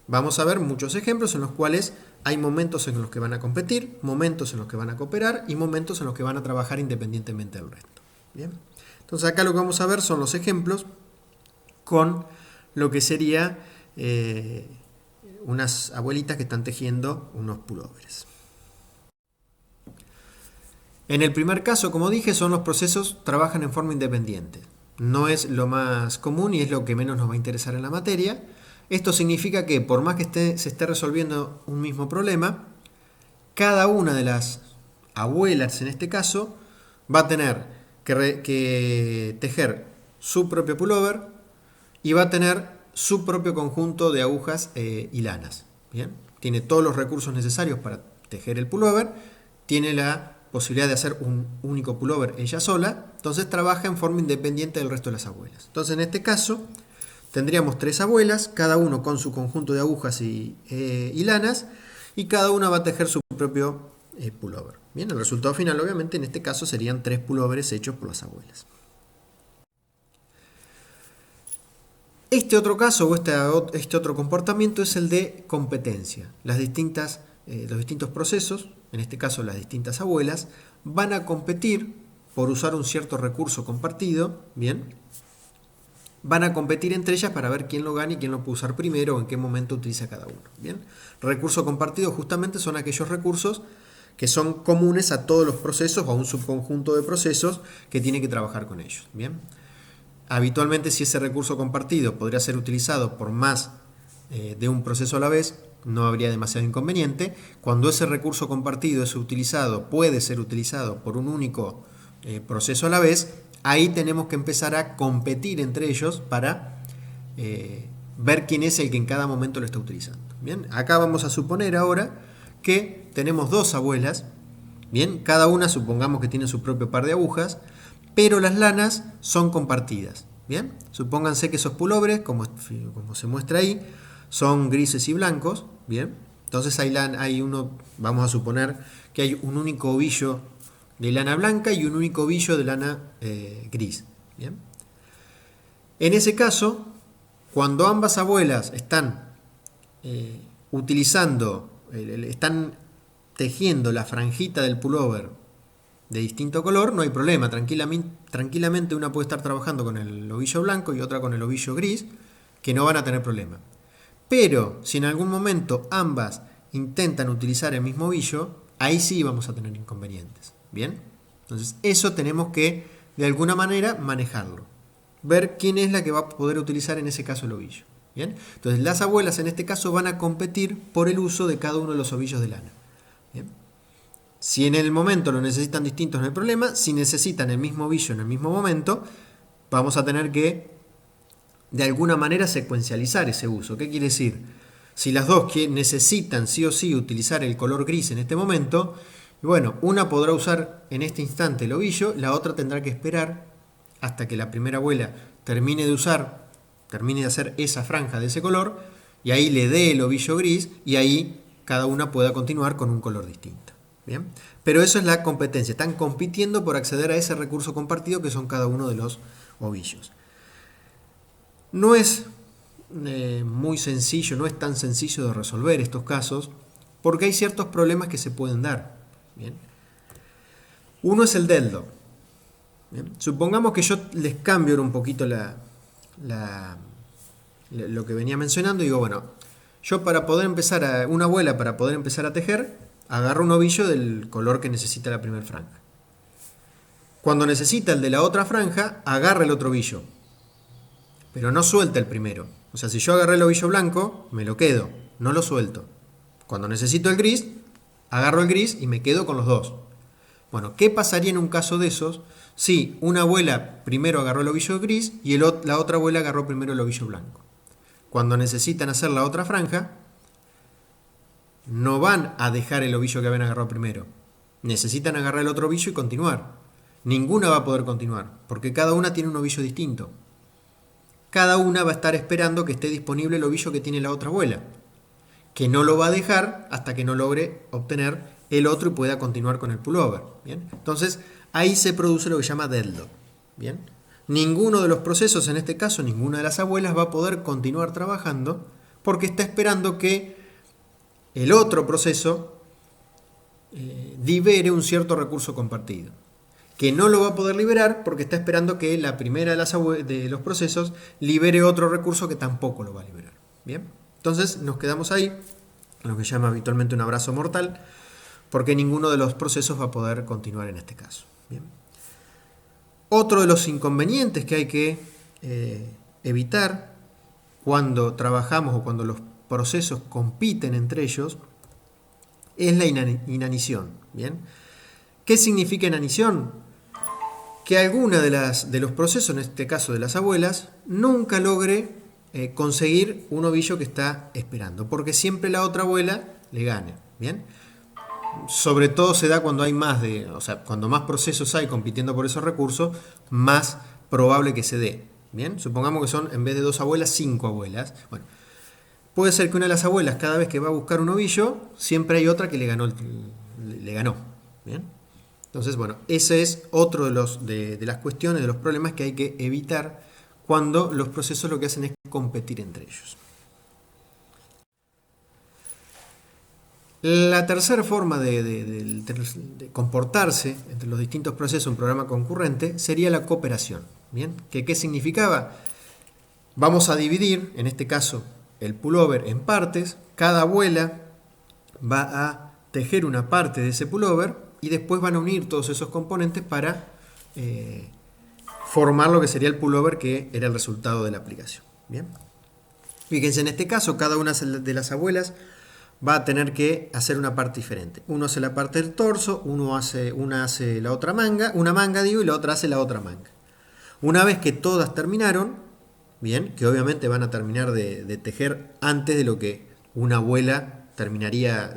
Vamos a ver muchos ejemplos en los cuales hay momentos en los que van a competir, momentos en los que van a cooperar y momentos en los que van a trabajar independientemente del resto. ¿Bien? Entonces acá lo que vamos a ver son los ejemplos con lo que sería unas abuelitas que están tejiendo unos pulóveres. En el primer caso, como dije, son los procesos trabajan en forma independiente. No es lo más común y es lo que menos nos va a interesar en la materia. Esto significa que por más que se esté resolviendo un mismo problema, cada una de las abuelas en este caso va a tener que tejer su propio pullover y va a tener su propio conjunto de agujas y lanas. ¿Bien? Tiene todos los recursos necesarios para tejer el pullover, tiene la posibilidad de hacer un único pullover ella sola, entonces trabaja en forma independiente del resto de las abuelas. Entonces en este caso tendríamos 3 abuelas, cada uno con su conjunto de agujas y lanas, y cada una va a tejer su propio pullover. Bien, el resultado final obviamente en este caso serían 3 pullovers hechos por las abuelas. Este otro caso o este otro comportamiento es el de competencia. Los distintos procesos, en este caso las distintas abuelas, van a competir por usar un cierto recurso compartido, ¿bien? Van a competir entre ellas para ver quién lo gana y quién lo puede usar primero o en qué momento utiliza cada uno, ¿bien? Recurso compartido justamente son aquellos recursos que son comunes a todos los procesos o a un subconjunto de procesos que tienen que trabajar con ellos, ¿bien? Habitualmente, si ese recurso compartido podría ser utilizado por más de un proceso a la vez, no habría demasiado inconveniente. Cuando ese recurso compartido puede ser utilizado por un único proceso a la vez, ahí tenemos que empezar a competir entre ellos para ver quién es el que en cada momento lo está utilizando. Bien, acá vamos a suponer ahora que tenemos 2 abuelas. Bien, cada una supongamos que tiene su propio par de agujas, pero las lanas son compartidas. Bien, supónganse que esos pullovers, como se muestra ahí, son grises y blancos. Bien, entonces vamos a suponer que hay un único ovillo de lana blanca y un único ovillo de lana gris. Bien, en ese caso, cuando ambas abuelas están utilizando están tejiendo la franjita del pullover de distinto color, no hay problema. Tranquilamente una puede estar trabajando con el ovillo blanco y otra con el ovillo gris, que no van a tener problema. Pero si en algún momento ambas intentan utilizar el mismo ovillo, ahí sí vamos a tener inconvenientes. ¿Bien? Entonces eso tenemos que de alguna manera manejarlo. Ver quién es la que va a poder utilizar en ese caso el ovillo. ¿Bien? Entonces las abuelas en este caso van a competir por el uso de cada uno de los ovillos de lana. ¿Bien? Si en el momento lo necesitan distintos no hay problema. Si necesitan el mismo ovillo en el mismo momento, vamos a tener que de alguna manera secuencializar ese uso. ¿Qué quiere decir? Si las dos necesitan sí o sí utilizar el color gris en este momento, bueno, una podrá usar en este instante el ovillo, la otra tendrá que esperar hasta que la primera abuela termine de hacer esa franja de ese color, y ahí le dé el ovillo gris, y ahí cada una pueda continuar con un color distinto. ¿Bien? Pero eso es la competencia, están compitiendo por acceder a ese recurso compartido que son cada uno de los ovillos. No es muy sencillo, no es tan sencillo de resolver estos casos, porque hay ciertos problemas que se pueden dar. ¿Bien? Uno es el deadlock. ¿Bien? Supongamos que yo les cambio un poquito lo que venía mencionando y digo, bueno, yo para poder empezar una abuela para poder empezar a tejer, agarro un ovillo del color que necesita la primera franja. Cuando necesita el de la otra franja, agarra el otro ovillo, pero no suelta el primero. O sea, si yo agarré el ovillo blanco, me lo quedo, no lo suelto. Cuando necesito el gris, agarro el gris y me quedo con los dos. Bueno, ¿qué pasaría en un caso de esos si una abuela primero agarró el ovillo gris y la otra abuela agarró primero el ovillo blanco? Cuando necesitan hacer la otra franja, no van a dejar el ovillo que habían agarrado primero. Necesitan agarrar el otro ovillo y continuar. Ninguna va a poder continuar, porque cada una tiene un ovillo distinto. Cada una va a estar esperando que esté disponible el ovillo que tiene la otra abuela, que no lo va a dejar hasta que no logre obtener el otro y pueda continuar con el pullover. ¿Bien? Entonces, ahí se produce lo que se llama deadlock. ¿Bien? Ninguno de los procesos, en este caso, ninguna de las abuelas va a poder continuar trabajando porque está esperando que el otro proceso libere un cierto recurso compartido, que no lo va a poder liberar porque está esperando que la primera de los procesos libere otro recurso que tampoco lo va a liberar. ¿Bien? Entonces nos quedamos ahí, lo que se llama habitualmente un abrazo mortal, porque ninguno de los procesos va a poder continuar en este caso. ¿Bien? Otro de los inconvenientes que hay que evitar cuando trabajamos o cuando los procesos compiten entre ellos es la inanición. ¿Bien? ¿Qué significa inanición? Que alguna de los procesos, en este caso de las abuelas, nunca logre conseguir un ovillo que está esperando, porque siempre la otra abuela le gane. ¿Bien? Sobre todo se da cuando hay cuando más procesos hay compitiendo por esos recursos, más probable que se dé. ¿Bien? Supongamos que son, en vez de 2 abuelas, 5 abuelas. Bueno, puede ser que una de las abuelas, cada vez que va a buscar un ovillo, siempre hay otra que le ganó. ¿Bien? Entonces, bueno, ese es otro de las cuestiones, de los problemas que hay que evitar cuando los procesos lo que hacen es competir entre ellos. La tercera forma de comportarse entre los distintos procesos en un programa concurrente sería la cooperación. ¿Bien? ¿Qué significaba? Vamos a dividir, en este caso, el pullover en partes. Cada abuela va a tejer una parte de ese pullover y después van a unir todos esos componentes para formar lo que sería el pullover que era el resultado de la aplicación. ¿Bien? Fíjense, en este caso, cada una de las abuelas va a tener que hacer una parte diferente. Uno hace la parte del torso, una hace la otra manga, y la otra hace la otra manga. Una vez que todas terminaron, bien, que obviamente van a terminar de tejer antes de lo que una abuela terminaría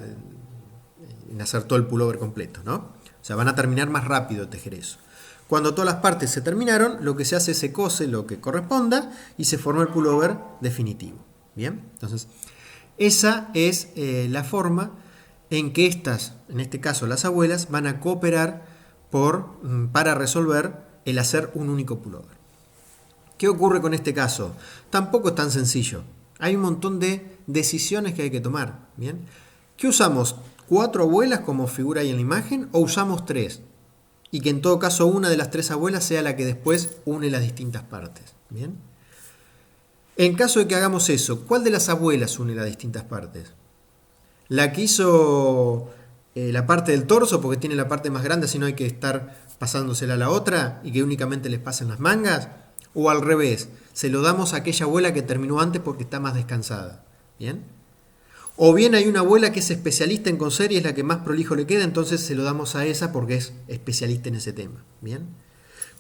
en hacer todo el pullover completo, ¿no? O sea, van a terminar más rápido de tejer eso. Cuando todas las partes se terminaron, lo que se hace es se cose lo que corresponda y se forma el pullover definitivo. Bien, entonces esa es la forma en que en este caso las abuelas, van a cooperar para resolver el hacer un único pullover. ¿Qué ocurre con este caso? Tampoco es tan sencillo. Hay un montón de decisiones que hay que tomar. ¿Bien? ¿Qué usamos? ¿4 abuelas como figura ahí en la imagen o usamos 3? Y que en todo caso una de las 3 abuelas sea la que después une las distintas partes. ¿Bien? En caso de que hagamos eso, ¿cuál de las abuelas une las distintas partes? ¿La que hizo la parte del torso porque tiene la parte más grande, así no hay que estar pasándosela a la otra y que únicamente les pasen las mangas? ¿O al revés? Se lo damos a aquella abuela que terminó antes porque está más descansada. ¿Bien? O bien hay una abuela que es especialista en coser y es la que más prolijo le queda, entonces se lo damos a esa porque es especialista en ese tema. ¿Bien?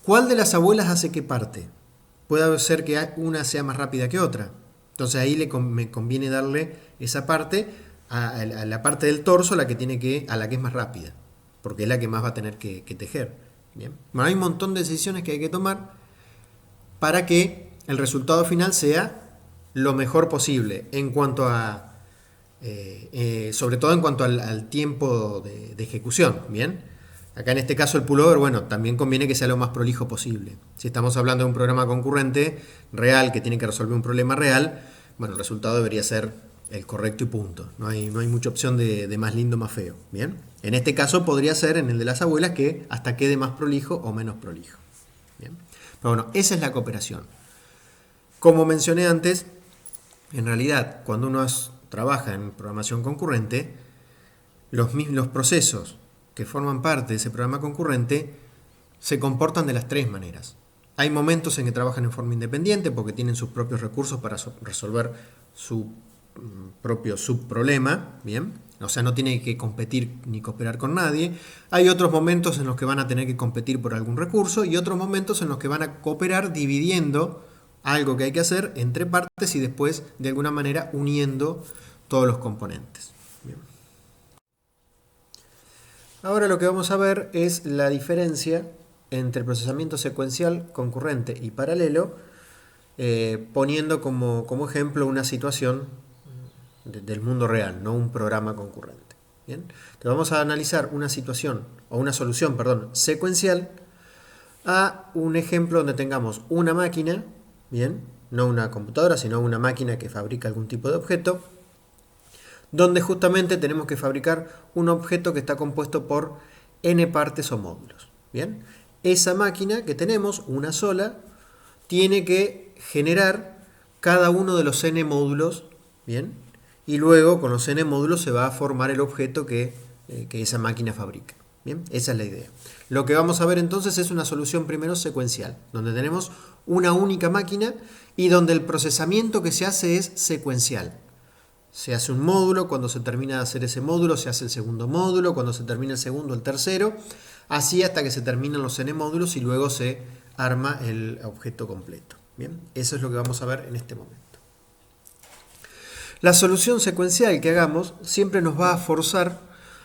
¿Cuál de las abuelas hace qué parte? Puede ser que una sea más rápida que otra. Entonces ahí me conviene darle esa parte a la parte del torso a la que es más rápida, porque es la que más va a tener que tejer. ¿Bien? Bueno, hay un montón de decisiones que hay que tomar para que el resultado final sea lo mejor posible en cuanto a sobre todo en cuanto al tiempo de ejecución. Bien, acá en este caso el pullover, bueno, también conviene que sea lo más prolijo posible. Si estamos hablando de un programa concurrente real que tiene que resolver un problema real, bueno, el resultado debería ser el correcto y punto. No hay mucha opción de más lindo, más feo. Bien, en este caso podría ser en el de las abuelas que hasta quede más prolijo o menos prolijo. Bien, pero bueno, esa es la cooperación. Como mencioné antes, en realidad cuando uno trabaja en programación concurrente, los procesos que forman parte de ese programa concurrente se comportan de las 3 maneras. Hay momentos en que trabajan en forma independiente porque tienen sus propios recursos para resolver su propio subproblema, ¿bien? O sea, no tienen que competir ni cooperar con nadie. Hay otros momentos en los que van a tener que competir por algún recurso y otros momentos en los que van a cooperar dividiendo algo que hay que hacer entre partes y después de alguna manera uniendo todos los componentes. Bien. Ahora lo que vamos a ver es la diferencia entre el procesamiento secuencial, concurrente y paralelo, poniendo como ejemplo una situación del mundo real, no un programa concurrente. Bien. Entonces vamos a analizar una situación, o una solución, perdón, secuencial a un ejemplo donde tengamos una máquina, bien, no una computadora, sino una máquina que fabrica algún tipo de objeto, donde justamente tenemos que fabricar un objeto que está compuesto por n partes o módulos. Bien, esa máquina que tenemos, una sola, tiene que generar cada uno de los n módulos, bien, y luego con los n módulos se va a formar el objeto que esa máquina fabrica. Bien, esa es la idea. Lo que vamos a ver entonces es una solución primero secuencial, donde tenemos una única máquina y donde el procesamiento que se hace es secuencial. Se hace un módulo, cuando se termina de hacer ese módulo se hace el segundo módulo, cuando se termina el segundo el tercero, así hasta que se terminan los n módulos y luego se arma el objeto completo. Bien, eso es lo que vamos a ver en este momento. La solución secuencial que hagamos siempre nos va a forzar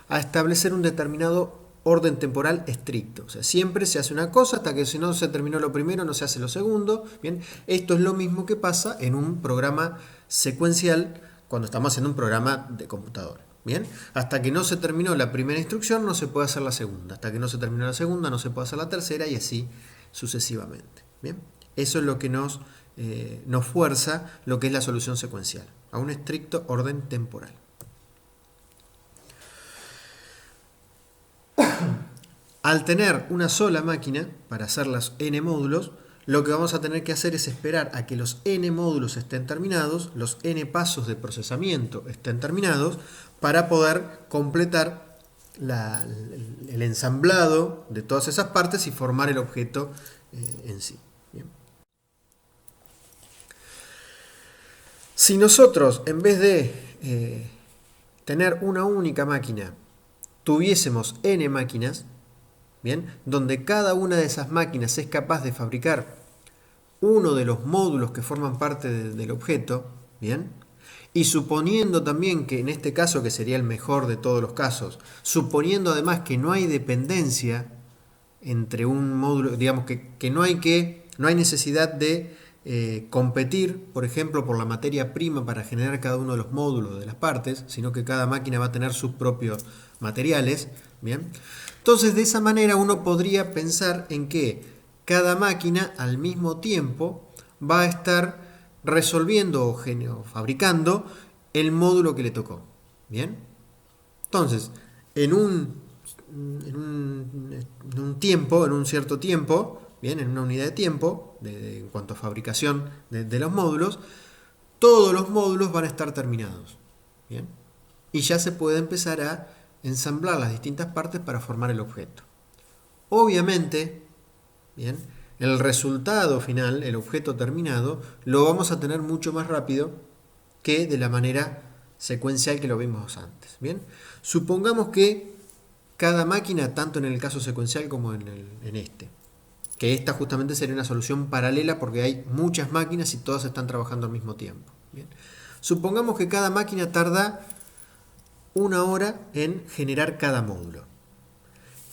a establecer un determinado orden temporal estricto. O sea, siempre se hace una cosa hasta que si no se terminó lo primero no se hace lo segundo. Bien, esto es lo mismo que pasa en un programa secuencial cuando estamos haciendo un programa de computadora. Bien, hasta que no se terminó la primera instrucción no se puede hacer la segunda. Hasta que no se terminó la segunda no se puede hacer la tercera y así sucesivamente. Bien, eso es lo que nos fuerza lo que es la solución secuencial, a un estricto orden temporal. Al tener una sola máquina para hacer los n módulos, lo que vamos a tener que hacer es esperar a que los n módulos estén terminados, los n pasos de procesamiento estén terminados, para poder completar el ensamblado de todas esas partes y formar el objeto en sí. Bien. Si nosotros, en vez de tener una única máquina, tuviésemos n máquinas, bien, donde cada una de esas máquinas es capaz de fabricar uno de los módulos que forman parte del objeto, bien, y suponiendo también que en este caso, que sería el mejor de todos los casos, suponiendo además que no hay dependencia entre un módulo, digamos que no hay necesidad de competir, por ejemplo, por la materia prima para generar cada uno de los módulos de las partes, sino que cada máquina va a tener sus propios materiales, bien. Entonces, de esa manera uno podría pensar en que cada máquina al mismo tiempo va a estar resolviendo o fabricando el módulo que le tocó. Bien, Entonces, en un tiempo, en un cierto tiempo, bien, en una unidad de tiempo, en cuanto a fabricación de los módulos, todos los módulos van a estar terminados. Bien. Y ya se puede empezar a ensamblar las distintas partes para formar el objeto. Obviamente, bien, el resultado final, el objeto terminado, lo vamos a tener mucho más rápido que de la manera secuencial que lo vimos antes. Bien, supongamos que cada máquina, tanto en el caso secuencial como en este, que esta justamente sería una solución paralela porque hay muchas máquinas y todas están trabajando al mismo tiempo. Bien. Supongamos que cada máquina tarda 1 hora en generar cada módulo.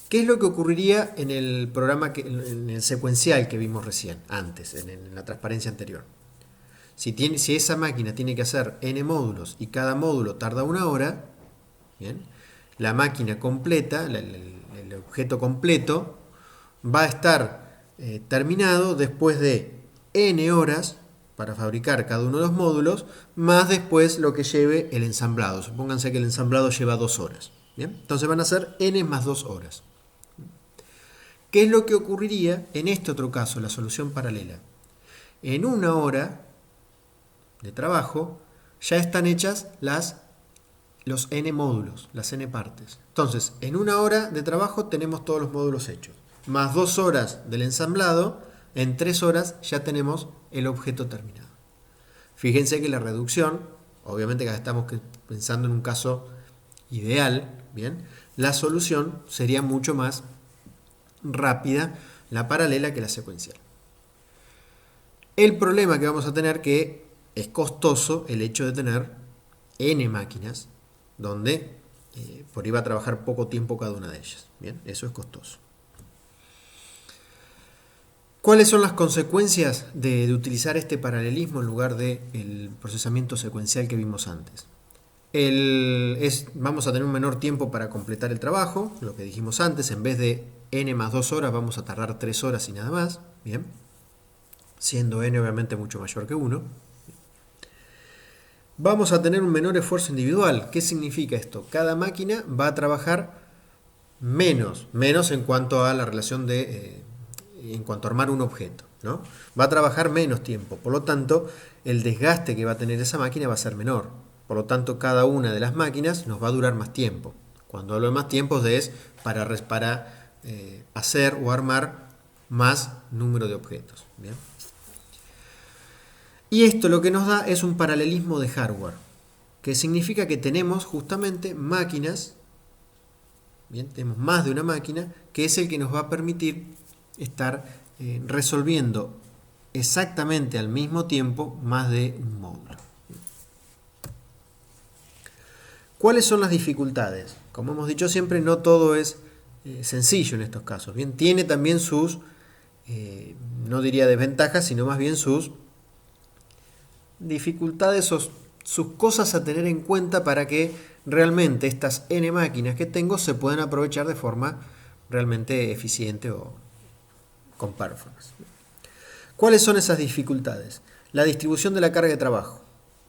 ¿Qué es lo que ocurriría en el programa, en el secuencial que vimos recién, antes, en la transparencia anterior? Si esa máquina tiene que hacer n módulos y cada módulo tarda 1 hora, ¿bien? La máquina completa, el objeto completo, va a estar terminado después de n horas para fabricar cada uno de los módulos, más después lo que lleve el ensamblado. Supónganse que el ensamblado lleva 2 horas. ¿Bien? Entonces van a ser n más 2 horas. ¿Qué es lo que ocurriría en este otro caso, la solución paralela? En 1 hora de trabajo ya están hechas los n módulos, las n partes. Entonces, en 1 hora de trabajo tenemos todos los módulos hechos. Más 2 horas del ensamblado, en 3 horas ya tenemos el objeto terminado. Fíjense que la reducción, obviamente que estamos pensando en un caso ideal, ¿bien? La solución sería mucho más rápida, la paralela, que la secuencial. El problema que vamos a tener que es costoso el hecho de tener n máquinas, donde por ahí va a trabajar poco tiempo cada una de ellas. Bien, eso es costoso. ¿Cuáles son las consecuencias de utilizar este paralelismo en lugar del procesamiento secuencial que vimos antes? Vamos a tener un menor tiempo para completar el trabajo, lo que dijimos antes, en vez de n más 2 horas vamos a tardar 3 horas y nada más, bien, siendo n obviamente mucho mayor que 1. Vamos a tener un menor esfuerzo individual. ¿Qué significa esto? Cada máquina va a trabajar menos en cuanto a la relación en cuanto a armar un objeto, ¿no? Va a trabajar menos tiempo, por lo tanto, el desgaste que va a tener esa máquina va a ser menor. Por lo tanto, cada una de las máquinas nos va a durar más tiempo. Cuando hablo de más tiempo es para hacer o armar más número de objetos. ¿Bien? Y esto lo que nos da es un paralelismo de hardware, que significa que tenemos justamente máquinas, bien, tenemos más de una máquina, que es el que nos va a permitir estar resolviendo exactamente al mismo tiempo más de un módulo. ¿Cuáles son las dificultades? Como hemos dicho siempre, no todo es sencillo en estos casos. Bien, tiene también sus, no diría desventajas, sino más bien sus dificultades o sus cosas a tener en cuenta para que realmente estas n máquinas que tengo se puedan aprovechar de forma realmente eficiente o con performance. ¿Cuáles son esas dificultades? La distribución de la carga de trabajo.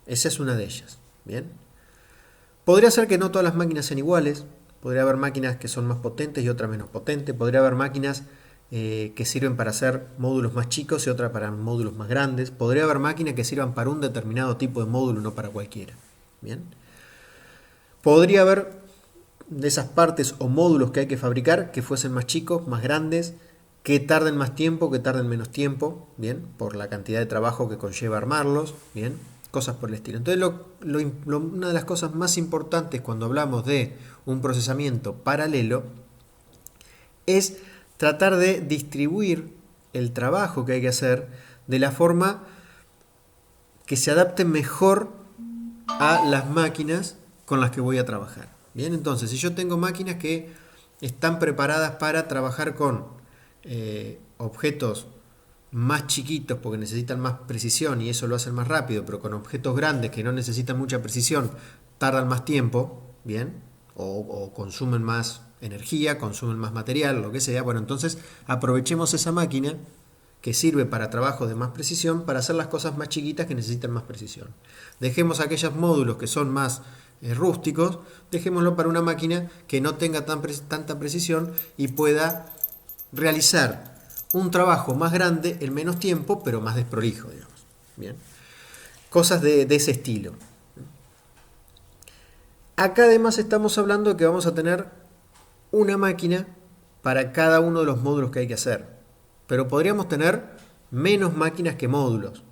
Esa es una de ellas. Bien. Podría ser que no todas las máquinas sean iguales. Podría haber máquinas que son más potentes y otras menos potentes. Podría haber máquinas que sirven para hacer módulos más chicos y otras para módulos más grandes. Podría haber máquinas que sirvan para un determinado tipo de módulo, no para cualquiera. Bien. Podría haber de esas partes o módulos que hay que fabricar que fuesen más chicos, más grandes, que tarden más tiempo, que tarden menos tiempo, bien, por la cantidad de trabajo que conlleva armarlos, bien, cosas por el estilo. Entonces, una de las cosas más importantes cuando hablamos de un procesamiento paralelo es tratar de distribuir el trabajo que hay que hacer de la forma que se adapte mejor a las máquinas con las que voy a trabajar. Bien, entonces, si yo tengo máquinas que están preparadas para trabajar con objetos más chiquitos porque necesitan más precisión y eso lo hacen más rápido, pero con objetos grandes que no necesitan mucha precisión tardan más tiempo, bien, o consumen más energía, consumen más material, lo que sea. Bueno, entonces aprovechemos esa máquina que sirve para trabajos de más precisión para hacer las cosas más chiquitas que necesitan más precisión. Dejemos aquellos módulos que son más rústicos, dejémoslo para una máquina que no tenga tanta precisión y pueda realizar un trabajo más grande en menos tiempo, pero más desprolijo, digamos. Bien. Cosas de ese estilo. Acá además estamos hablando de que vamos a tener una máquina para cada uno de los módulos que hay que hacer. Pero podríamos tener menos máquinas que módulos.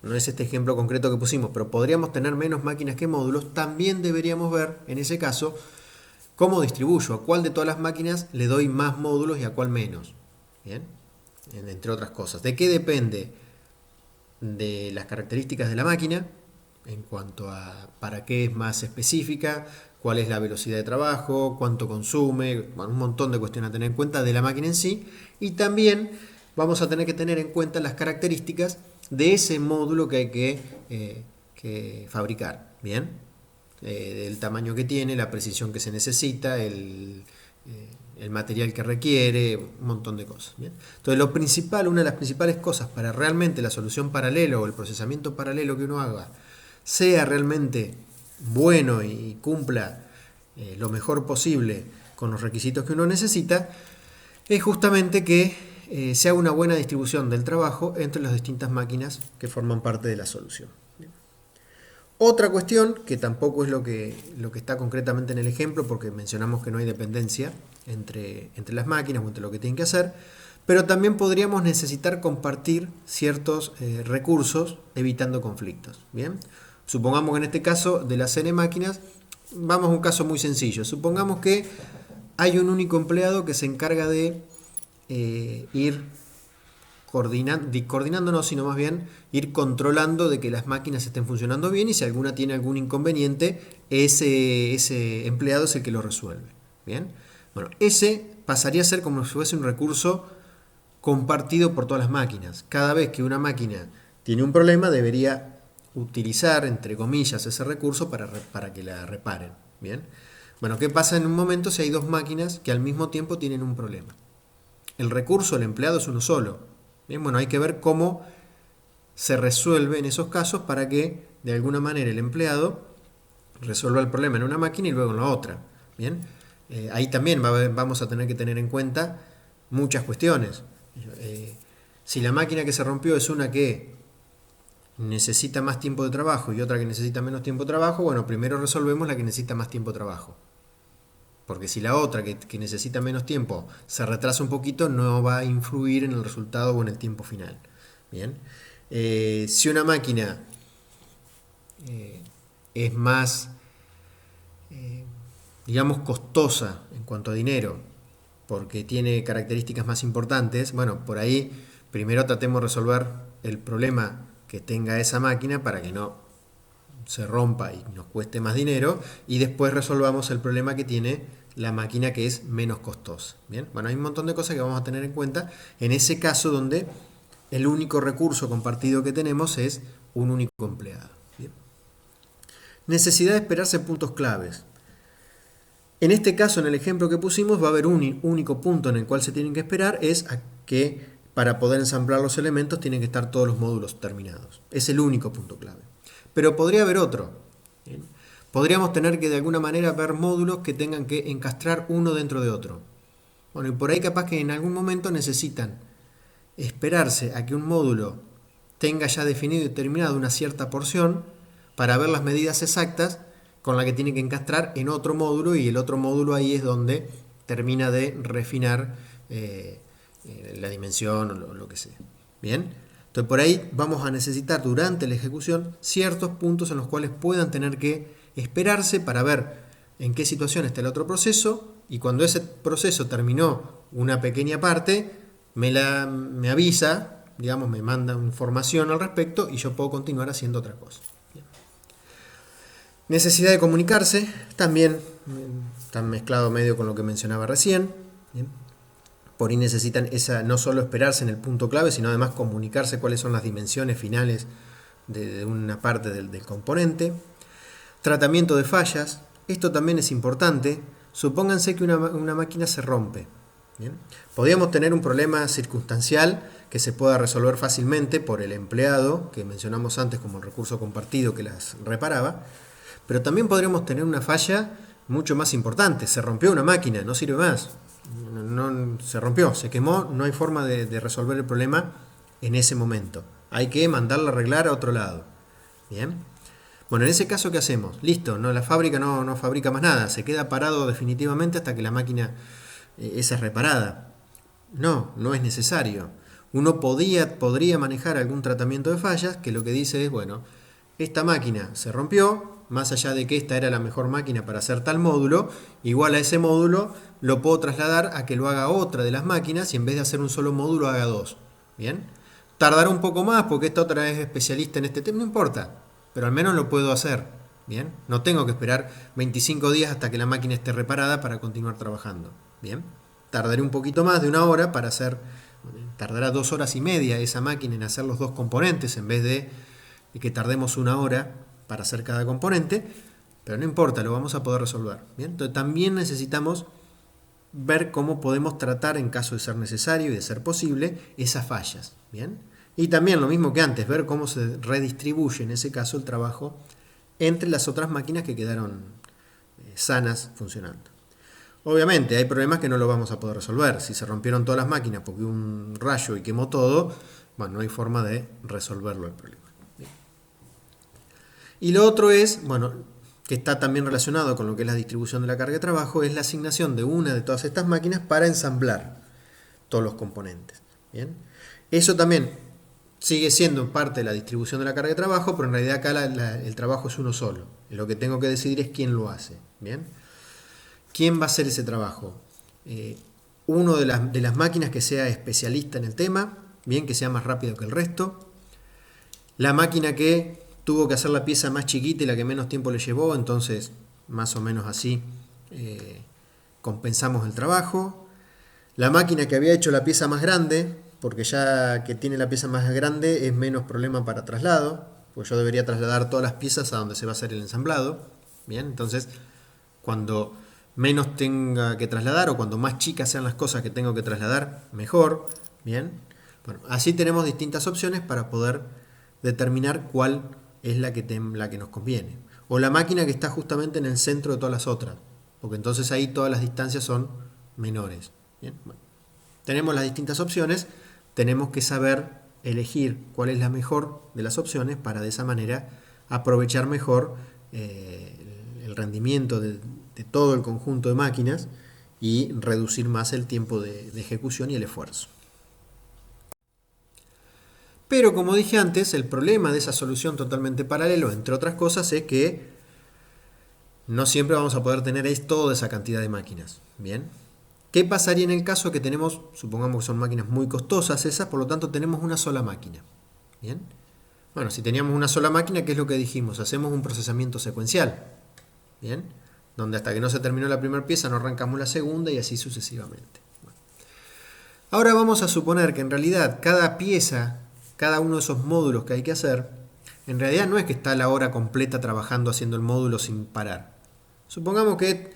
No es este ejemplo concreto que pusimos, pero podríamos tener menos máquinas que módulos. También deberíamos ver, en ese caso, cómo distribuyo, a cuál de todas las máquinas le doy más módulos y a cuál menos. Bien, entre otras cosas. ¿De qué depende? De las características de la máquina, en cuanto a para qué es más específica, cuál es la velocidad de trabajo, cuánto consume, bueno, un montón de cuestiones a tener en cuenta de la máquina en sí, y también vamos a tener que tener en cuenta las características de ese módulo que hay que fabricar, ¿bien? El tamaño que tiene, la precisión que se necesita, el material que requiere, un montón de cosas, ¿bien? Entonces lo principal, una de las principales cosas para realmente la solución paralela o el procesamiento paralelo que uno haga sea realmente bueno y cumpla lo mejor posible con los requisitos que uno necesita, es justamente que se haga una buena distribución del trabajo entre las distintas máquinas que forman parte de la solución. Otra cuestión, que tampoco es lo que está concretamente en el ejemplo, porque mencionamos que no hay dependencia entre las máquinas o entre lo que tienen que hacer, pero también podríamos necesitar compartir ciertos recursos evitando conflictos. ¿Bien? Supongamos que en este caso de las n máquinas, vamos a un caso muy sencillo. Supongamos que hay un único empleado que se encarga de ir coordinando no, sino más bien ir controlando de que las máquinas estén funcionando bien y si alguna tiene algún inconveniente, ese empleado es el que lo resuelve. ¿Bien? Bueno, ese pasaría a ser como si fuese un recurso compartido por todas las máquinas. Cada vez que una máquina tiene un problema, debería utilizar, entre comillas, ese recurso para que la reparen. ¿Bien? Bueno, ¿qué pasa en un momento si hay dos máquinas que al mismo tiempo tienen un problema? El recurso, el empleado, es uno solo. Bien, bueno, hay que ver cómo se resuelve en esos casos para que de alguna manera el empleado resuelva el problema en una máquina y luego en la otra. Bien, ahí también vamos a tener que tener en cuenta muchas cuestiones. Si la máquina que se rompió es una que necesita más tiempo de trabajo y otra que necesita menos tiempo de trabajo, bueno, primero resolvemos la que necesita más tiempo de trabajo. Porque si la otra, que necesita menos tiempo, se retrasa un poquito, no va a influir en el resultado o en el tiempo final. Bien. Si una máquina es más, digamos, costosa en cuanto a dinero, porque tiene características más importantes, bueno, por ahí primero tratemos de resolver el problema que tenga esa máquina para que no se rompa y nos cueste más dinero, y después resolvamos el problema que tiene la máquina que es menos costosa. Bien, bueno, hay un montón de cosas que vamos a tener en cuenta en ese caso donde el único recurso compartido que tenemos es un único empleado. Bien. Necesidad de esperarse puntos claves. En este caso, en el ejemplo que pusimos, va a haber un único punto en el cual se tienen que esperar, es a que para poder ensamblar los elementos tienen que estar todos los módulos terminados. Es el único punto clave. Pero podría haber otro. ¿Bien? Podríamos tener que de alguna manera ver módulos que tengan que encastrar uno dentro de otro. Bueno, y por ahí capaz que en algún momento necesitan esperarse a que un módulo tenga ya definido y terminado una cierta porción para ver las medidas exactas con las que tiene que encastrar en otro módulo, y el otro módulo ahí es donde termina de refinar la dimensión o lo que sea. Bien. Entonces por ahí vamos a necesitar durante la ejecución ciertos puntos en los cuales puedan tener que esperarse para ver en qué situación está el otro proceso, y cuando ese proceso terminó una pequeña parte, me avisa, digamos, me manda información al respecto y yo puedo continuar haciendo otra cosa. Bien. Necesidad de comunicarse, también está mezclado medio con lo que mencionaba recién. Bien. Por ahí necesitan no solo esperarse en el punto clave, sino además comunicarse cuáles son las dimensiones finales de una parte del componente. Tratamiento de fallas. Esto también es importante. Supónganse que una máquina se rompe. ¿Bien? Podríamos tener un problema circunstancial que se pueda resolver fácilmente por el empleado, que mencionamos antes como el recurso compartido que las reparaba. Pero también podríamos tener una falla mucho más importante. Se rompió una máquina, no sirve más. Se rompió, se quemó, no hay forma de resolver el problema en ese momento. Hay que mandarla a arreglar a otro lado. Bien. Bueno, en ese caso, ¿qué hacemos? Listo, la fábrica no fabrica más nada. Se queda parado definitivamente hasta que la máquina esa es reparada. No es necesario. Uno podría manejar algún tratamiento de fallas que lo que dice es, bueno, esta máquina se rompió, más allá de que esta era la mejor máquina para hacer tal módulo, igual a ese módulo lo puedo trasladar a que lo haga otra de las máquinas y en vez de hacer un solo módulo haga dos. ¿Bien? Tardará un poco más porque esta otra es especialista en este tema, no importa, pero al menos lo puedo hacer. ¿Bien? No tengo que esperar 25 días hasta que la máquina esté reparada para continuar trabajando. ¿Bien? Tardaré un poquito más de una hora para hacer, tardará 2 horas y media esa máquina en hacer los dos componentes en vez de que tardemos una hora para hacer cada componente, pero no importa, lo vamos a poder resolver. ¿Bien? Entonces, también necesitamos ver cómo podemos tratar en caso de ser necesario y de ser posible esas fallas. ¿Bien? Y también lo mismo que antes, ver cómo se redistribuye en ese caso el trabajo entre las otras máquinas que quedaron sanas funcionando. Obviamente hay problemas que no lo vamos a poder resolver. Si se rompieron todas las máquinas porque hubo un rayo y quemó todo, bueno, no hay forma de resolverlo el problema. Bien. Y lo otro es, bueno, que está también relacionado con lo que es la distribución de la carga de trabajo, es la asignación de una de todas estas máquinas para ensamblar todos los componentes. ¿Bien? Eso también sigue siendo parte de la distribución de la carga de trabajo, pero en realidad acá el trabajo es uno solo. Lo que tengo que decidir es quién lo hace. ¿Bien? ¿Quién va a hacer ese trabajo? Uno de las máquinas que sea especialista en el tema, bien, que sea más rápido que el resto. La máquina que tuvo que hacer la pieza más chiquita y la que menos tiempo le llevó, entonces más o menos así compensamos el trabajo. La máquina que había hecho la pieza más grande, porque ya que tiene la pieza más grande es menos problema para traslado, pues yo debería trasladar todas las piezas a donde se va a hacer el ensamblado. Bien, entonces cuando menos tenga que trasladar o cuando más chicas sean las cosas que tengo que trasladar, mejor. Bien, bueno, así tenemos distintas opciones para poder determinar cuál es la que nos conviene. O la máquina que está justamente en el centro de todas las otras, porque entonces ahí todas las distancias son menores. Bien, bueno, tenemos las distintas opciones, tenemos que saber elegir cuál es la mejor de las opciones para de esa manera aprovechar mejor el rendimiento de todo el conjunto de máquinas y reducir más el tiempo de ejecución y el esfuerzo. Pero como dije antes, el problema de esa solución totalmente paralelo, entre otras cosas, es que no siempre vamos a poder tener toda esa cantidad de máquinas. Bien, ¿qué pasaría en el caso que tenemos, supongamos que son máquinas muy costosas esas, por lo tanto tenemos una sola máquina? Bien, bueno, si teníamos una sola máquina, ¿qué es lo que dijimos? Hacemos un procesamiento secuencial. Bien, donde hasta que no se terminó la primera pieza no arrancamos la segunda y así sucesivamente. Bueno. Ahora vamos a suponer que en realidad cada pieza, cada uno de esos módulos que hay que hacer, en realidad no es que está la hora completa trabajando haciendo el módulo sin parar. Supongamos que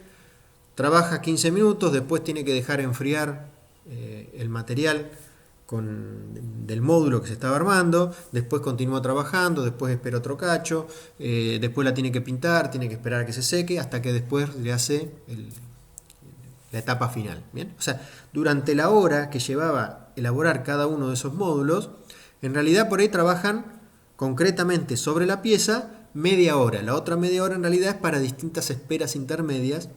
trabaja 15 minutos, después tiene que dejar enfriar el material del módulo que se estaba armando, después continúa trabajando, después espera otro cacho, después la tiene que pintar, tiene que esperar a que se seque, hasta que después le hace la etapa final. ¿Bien? O sea, durante la hora que llevaba elaborar cada uno de esos módulos, en realidad por ahí trabajan concretamente sobre la pieza media hora. La otra media hora en realidad es para distintas esperas intermedias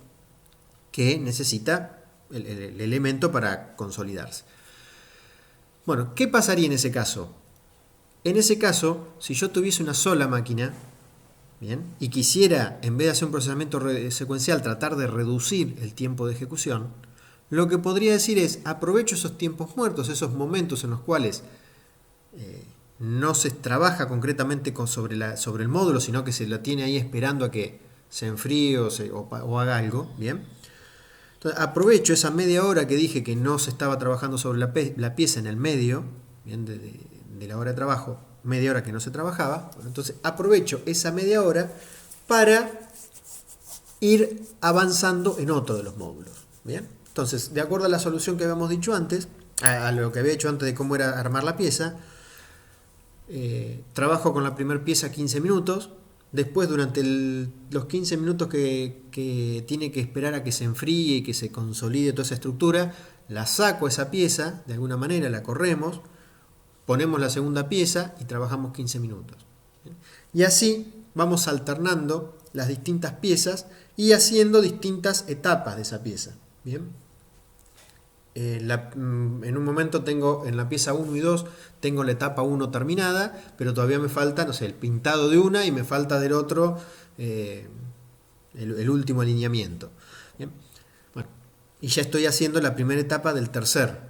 que necesita el elemento para consolidarse. Bueno, ¿qué pasaría en ese caso? En ese caso, si yo tuviese una sola máquina, ¿bien?, y quisiera, en vez de hacer un procesamiento secuencial, tratar de reducir el tiempo de ejecución, lo que podría decir es, aprovecho esos tiempos muertos, esos momentos en los cuales no se trabaja concretamente sobre el módulo, sino que se la tiene ahí esperando a que se enfríe o haga algo, ¿bien? Entonces, aprovecho esa media hora que dije que no se estaba trabajando sobre la pieza en el medio, ¿bien?, de la hora de trabajo, media hora que no se trabajaba. Bueno, entonces aprovecho esa media hora para ir avanzando en otro de los módulos. ¿Bien? Entonces, de acuerdo a la solución que habíamos dicho antes, a lo que había hecho antes de cómo era armar la pieza, trabajo con la primera pieza 15 minutos, Después, durante los 15 minutos que tiene que esperar a que se enfríe y que se consolide toda esa estructura, la saco esa pieza, de alguna manera la corremos, ponemos la segunda pieza y trabajamos 15 minutos. ¿Bien? Y así vamos alternando las distintas piezas y haciendo distintas etapas de esa pieza. ¿Bien? En un momento tengo en la pieza 1 y 2 tengo la etapa 1 terminada, pero todavía me falta, no sé, el pintado de una y me falta del otro el último alineamiento. ¿Bien? Bueno, y ya estoy haciendo la primera etapa del tercer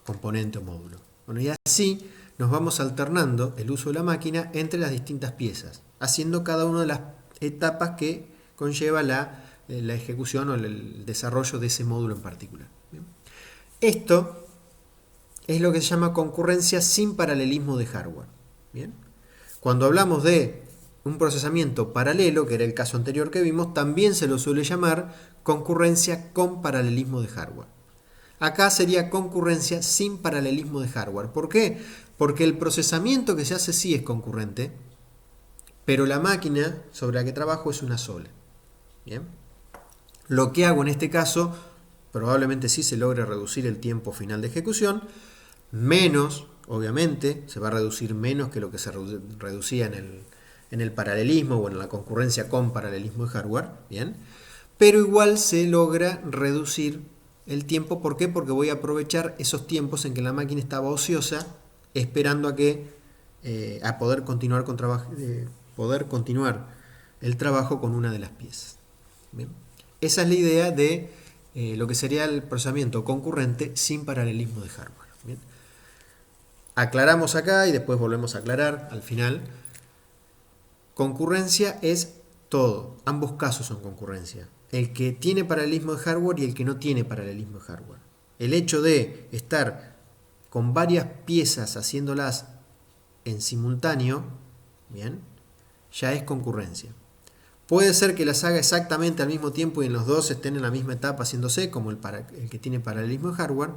componente o módulo. Bueno, y así nos vamos alternando el uso de la máquina entre las distintas piezas, haciendo cada una de las etapas que conlleva la ejecución o el desarrollo de ese módulo en particular. ¿Bien? Esto es lo que se llama concurrencia sin paralelismo de hardware. ¿Bien? Cuando hablamos de un procesamiento paralelo, que era el caso anterior que vimos, también se lo suele llamar concurrencia con paralelismo de hardware. Acá sería concurrencia sin paralelismo de hardware. ¿Por qué? Porque el procesamiento que se hace sí es concurrente, pero la máquina sobre la que trabajo es una sola. ¿Bien? Lo que hago en este caso, probablemente sí se logre reducir el tiempo final de ejecución, menos, obviamente, se va a reducir menos que lo que se reducía en el paralelismo o en la concurrencia con paralelismo de hardware, ¿bien? Pero igual se logra reducir el tiempo. ¿Por qué? Porque voy a aprovechar esos tiempos en que la máquina estaba ociosa, esperando a poder continuar el trabajo con una de las piezas. ¿Bien? Esa es la idea de lo que sería el procesamiento concurrente sin paralelismo de hardware. ¿Bien? Aclaramos acá y después volvemos a aclarar al final. Concurrencia es todo, ambos casos son concurrencia. El que tiene paralelismo de hardware y el que no tiene paralelismo de hardware. El hecho de estar con varias piezas haciéndolas en simultáneo, ¿bien? Ya es concurrencia. Puede ser que las haga exactamente al mismo tiempo y en los dos estén en la misma etapa haciéndose, como el que tiene paralelismo de hardware,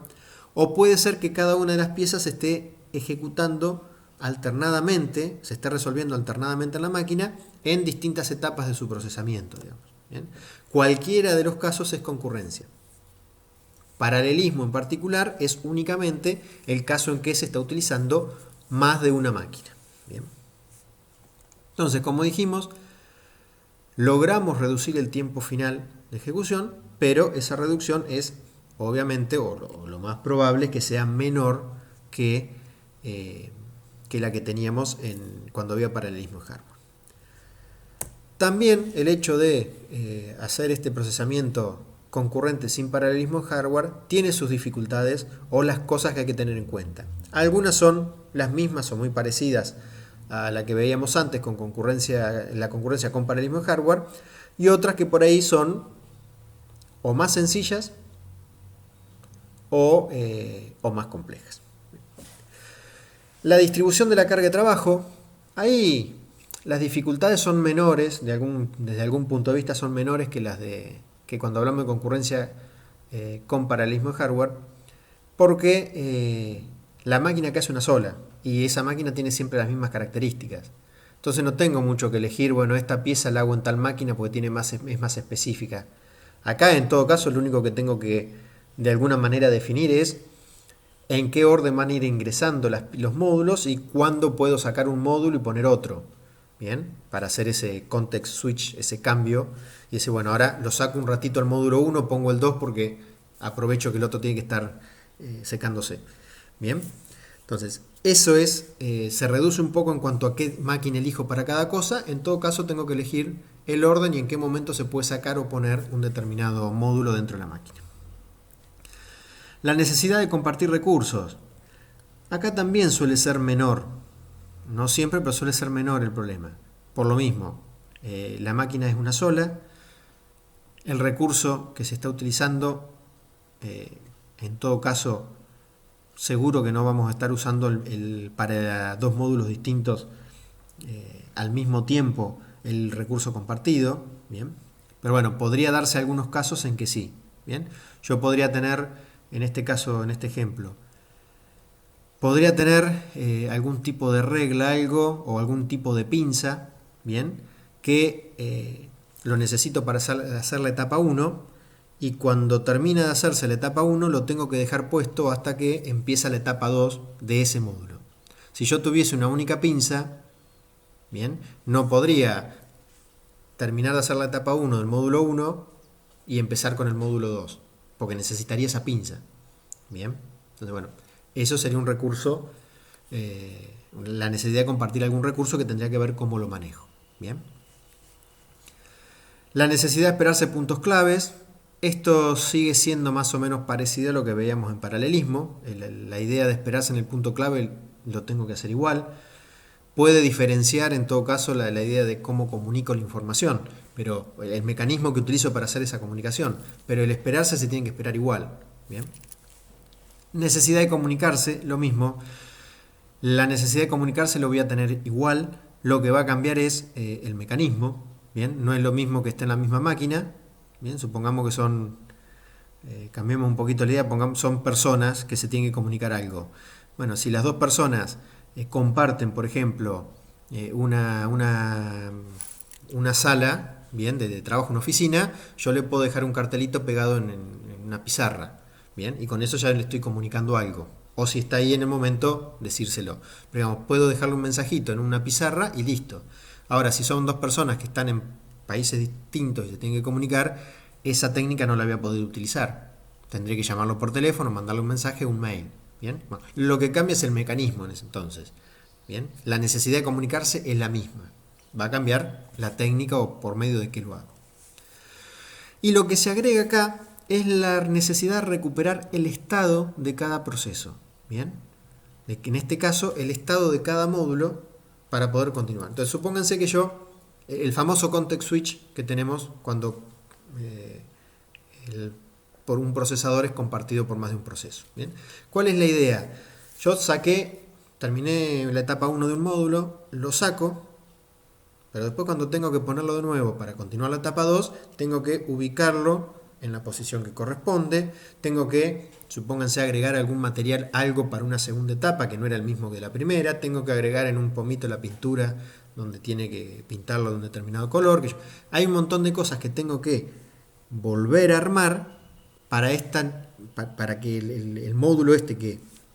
o puede ser que cada una de las piezas esté ejecutando alternadamente, se esté resolviendo alternadamente en la máquina en distintas etapas de su procesamiento, digamos. ¿Bien? Cualquiera de los casos es concurrencia. Paralelismo en particular es únicamente el caso en que se está utilizando más de una máquina. ¿Bien? Entonces, como dijimos, logramos reducir el tiempo final de ejecución, pero esa reducción es, obviamente, o lo más probable es que sea menor que la que teníamos cuando había paralelismo de hardware. También el hecho de hacer este procesamiento concurrente sin paralelismo de hardware tiene sus dificultades o las cosas que hay que tener en cuenta. Algunas son las mismas o muy parecidas a la que veíamos antes con la concurrencia con paralelismo de hardware, y otras que por ahí son o más sencillas o más complejas. La distribución de la carga de trabajo, ahí las dificultades son menores, desde algún punto de vista son menores que las que cuando hablamos de concurrencia con paralelismo de hardware, porque la máquina que hace una sola y esa máquina tiene siempre las mismas características. Entonces no tengo mucho que elegir, bueno, esta pieza la hago en tal máquina porque es más específica. Acá en todo caso lo único que tengo que de alguna manera definir es en qué orden van a ir ingresando los módulos y cuándo puedo sacar un módulo y poner otro. Bien, para hacer ese context switch, ese cambio, y ese, bueno, ahora lo saco un ratito al módulo 1, pongo el 2 porque aprovecho que el otro tiene que estar secándose. Bien, entonces eso se reduce un poco en cuanto a qué máquina elijo para cada cosa. En todo caso tengo que elegir el orden y en qué momento se puede sacar o poner un determinado módulo dentro de la máquina. La necesidad de compartir recursos. Acá también suele ser menor. No siempre, pero suele ser menor el problema. Por lo mismo, la máquina es una sola. El recurso que se está utilizando, en todo caso, seguro que no vamos a estar usando para dos módulos distintos al mismo tiempo el recurso compartido. Bien. Pero bueno, podría darse algunos casos en que sí. Bien. Yo podría tener, en este caso, en este ejemplo, podría tener algún tipo de regla, o algún tipo de pinza, ¿bien? que lo necesito para hacer la etapa 1, y cuando termina de hacerse la etapa 1 lo tengo que dejar puesto hasta que empieza la etapa 2 de ese módulo. Si yo tuviese una única pinza, bien, no podría terminar de hacer la etapa 1 del módulo 1 y empezar con el módulo 2, porque necesitaría esa pinza. Bien, entonces bueno, eso sería un recurso, la necesidad de compartir algún recurso que tendría que ver cómo lo manejo. Bien. La necesidad de esperarse puntos claves. Esto sigue siendo más o menos parecido a lo que veíamos en paralelismo. La idea de esperarse en el punto clave lo tengo que hacer igual. Puede diferenciar en todo caso la idea de cómo comunico la información, pero el mecanismo que utilizo para hacer esa comunicación, pero el esperarse se tiene que esperar igual. Bien. Necesidad de comunicarse, lo mismo. La necesidad de comunicarse lo voy a tener igual. Lo que va a cambiar es el mecanismo. Bien, no es lo mismo que esté en la misma máquina. Bien, supongamos que son, cambiemos un poquito la idea, son personas que se tienen que comunicar algo. Bueno, si las dos personas comparten, por ejemplo, una sala, bien, de trabajo, una oficina, yo le puedo dejar un cartelito pegado en una pizarra, bien, y con eso ya le estoy comunicando algo. O si está ahí en el momento, decírselo. Pero digamos, puedo dejarle un mensajito en una pizarra y listo. Ahora, si son dos personas que están en países distintos y se tienen que comunicar, esa técnica no la voy a poder utilizar. Tendré que llamarlo por teléfono, mandarle un mensaje, un mail. ¿Bien? Bueno, lo que cambia es el mecanismo en ese entonces. ¿Bien? La necesidad de comunicarse es la misma. Va a cambiar la técnica o por medio de qué lo hago. Y lo que se agrega acá es la necesidad de recuperar el estado de cada proceso. ¿Bien? En este caso, el estado de cada módulo para poder continuar. Entonces, supónganse que yo, el famoso context switch que tenemos cuando por un procesador es compartido por más de un proceso. ¿Bien? ¿Cuál es la idea? Yo terminé la etapa 1 de un módulo, lo saco, pero después cuando tengo que ponerlo de nuevo para continuar la etapa 2, tengo que ubicarlo en la posición que corresponde, tengo que, supónganse, agregar algún material, algo para una segunda etapa que no era el mismo que la primera, tengo que agregar en un pomito la pintura donde tiene que pintarlo de un determinado color. Hay un montón de cosas que tengo que volver a armar para que el módulo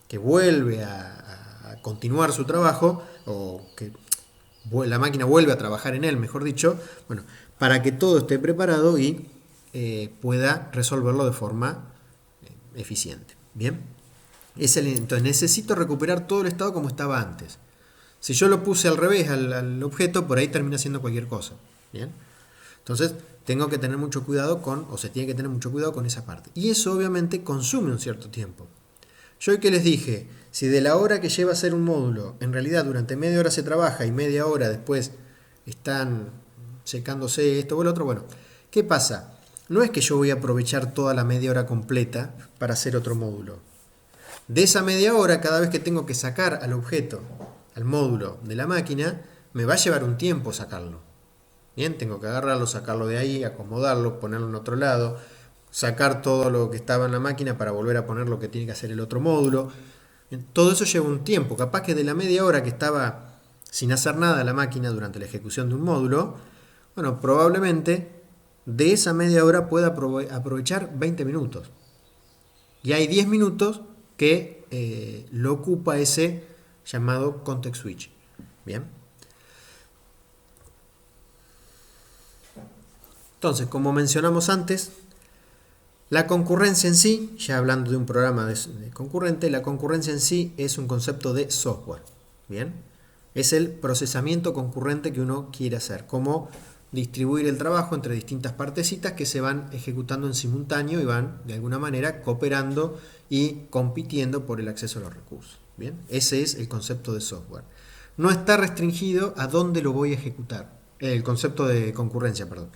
que vuelve a continuar su trabajo, o que la máquina vuelve a trabajar en él, mejor dicho, bueno, para que todo esté preparado y pueda resolverlo de forma eficiente. Bien, entonces necesito recuperar todo el estado como estaba antes. Si yo lo puse al revés al objeto, por ahí termina siendo cualquier cosa. Bien, entonces tengo que tener mucho cuidado se tiene que tener mucho cuidado con esa parte. Y eso obviamente consume un cierto tiempo. Yo que les dije, si de la hora que lleva a hacer un módulo, en realidad durante media hora se trabaja y media hora después están secándose esto o lo otro, bueno, ¿qué pasa? No es que yo voy a aprovechar toda la media hora completa para hacer otro módulo. De esa media hora, cada vez que tengo que sacar al objeto, al módulo de la máquina, me va a llevar un tiempo sacarlo. Bien, tengo que agarrarlo, sacarlo de ahí, acomodarlo, ponerlo en otro lado, sacar todo lo que estaba en la máquina para volver a poner lo que tiene que hacer el otro módulo. Bien, todo eso lleva un tiempo. Capaz que de la media hora que estaba sin hacer nada la máquina durante la ejecución de un módulo, bueno, probablemente de esa media hora pueda aprovechar 20 minutos. Y hay 10 minutos que lo ocupa ese llamado context switch. Bien. Entonces, como mencionamos antes, la concurrencia en sí, ya hablando de un programa de concurrente, la concurrencia en sí es un concepto de software. Bien. Es el procesamiento concurrente que uno quiere hacer, como distribuir el trabajo entre distintas partecitas que se van ejecutando en simultáneo y van de alguna manera cooperando y compitiendo por el acceso a los recursos. Bien, ese es el concepto de software. No está restringido a dónde lo voy a ejecutar. El concepto de concurrencia, perdón.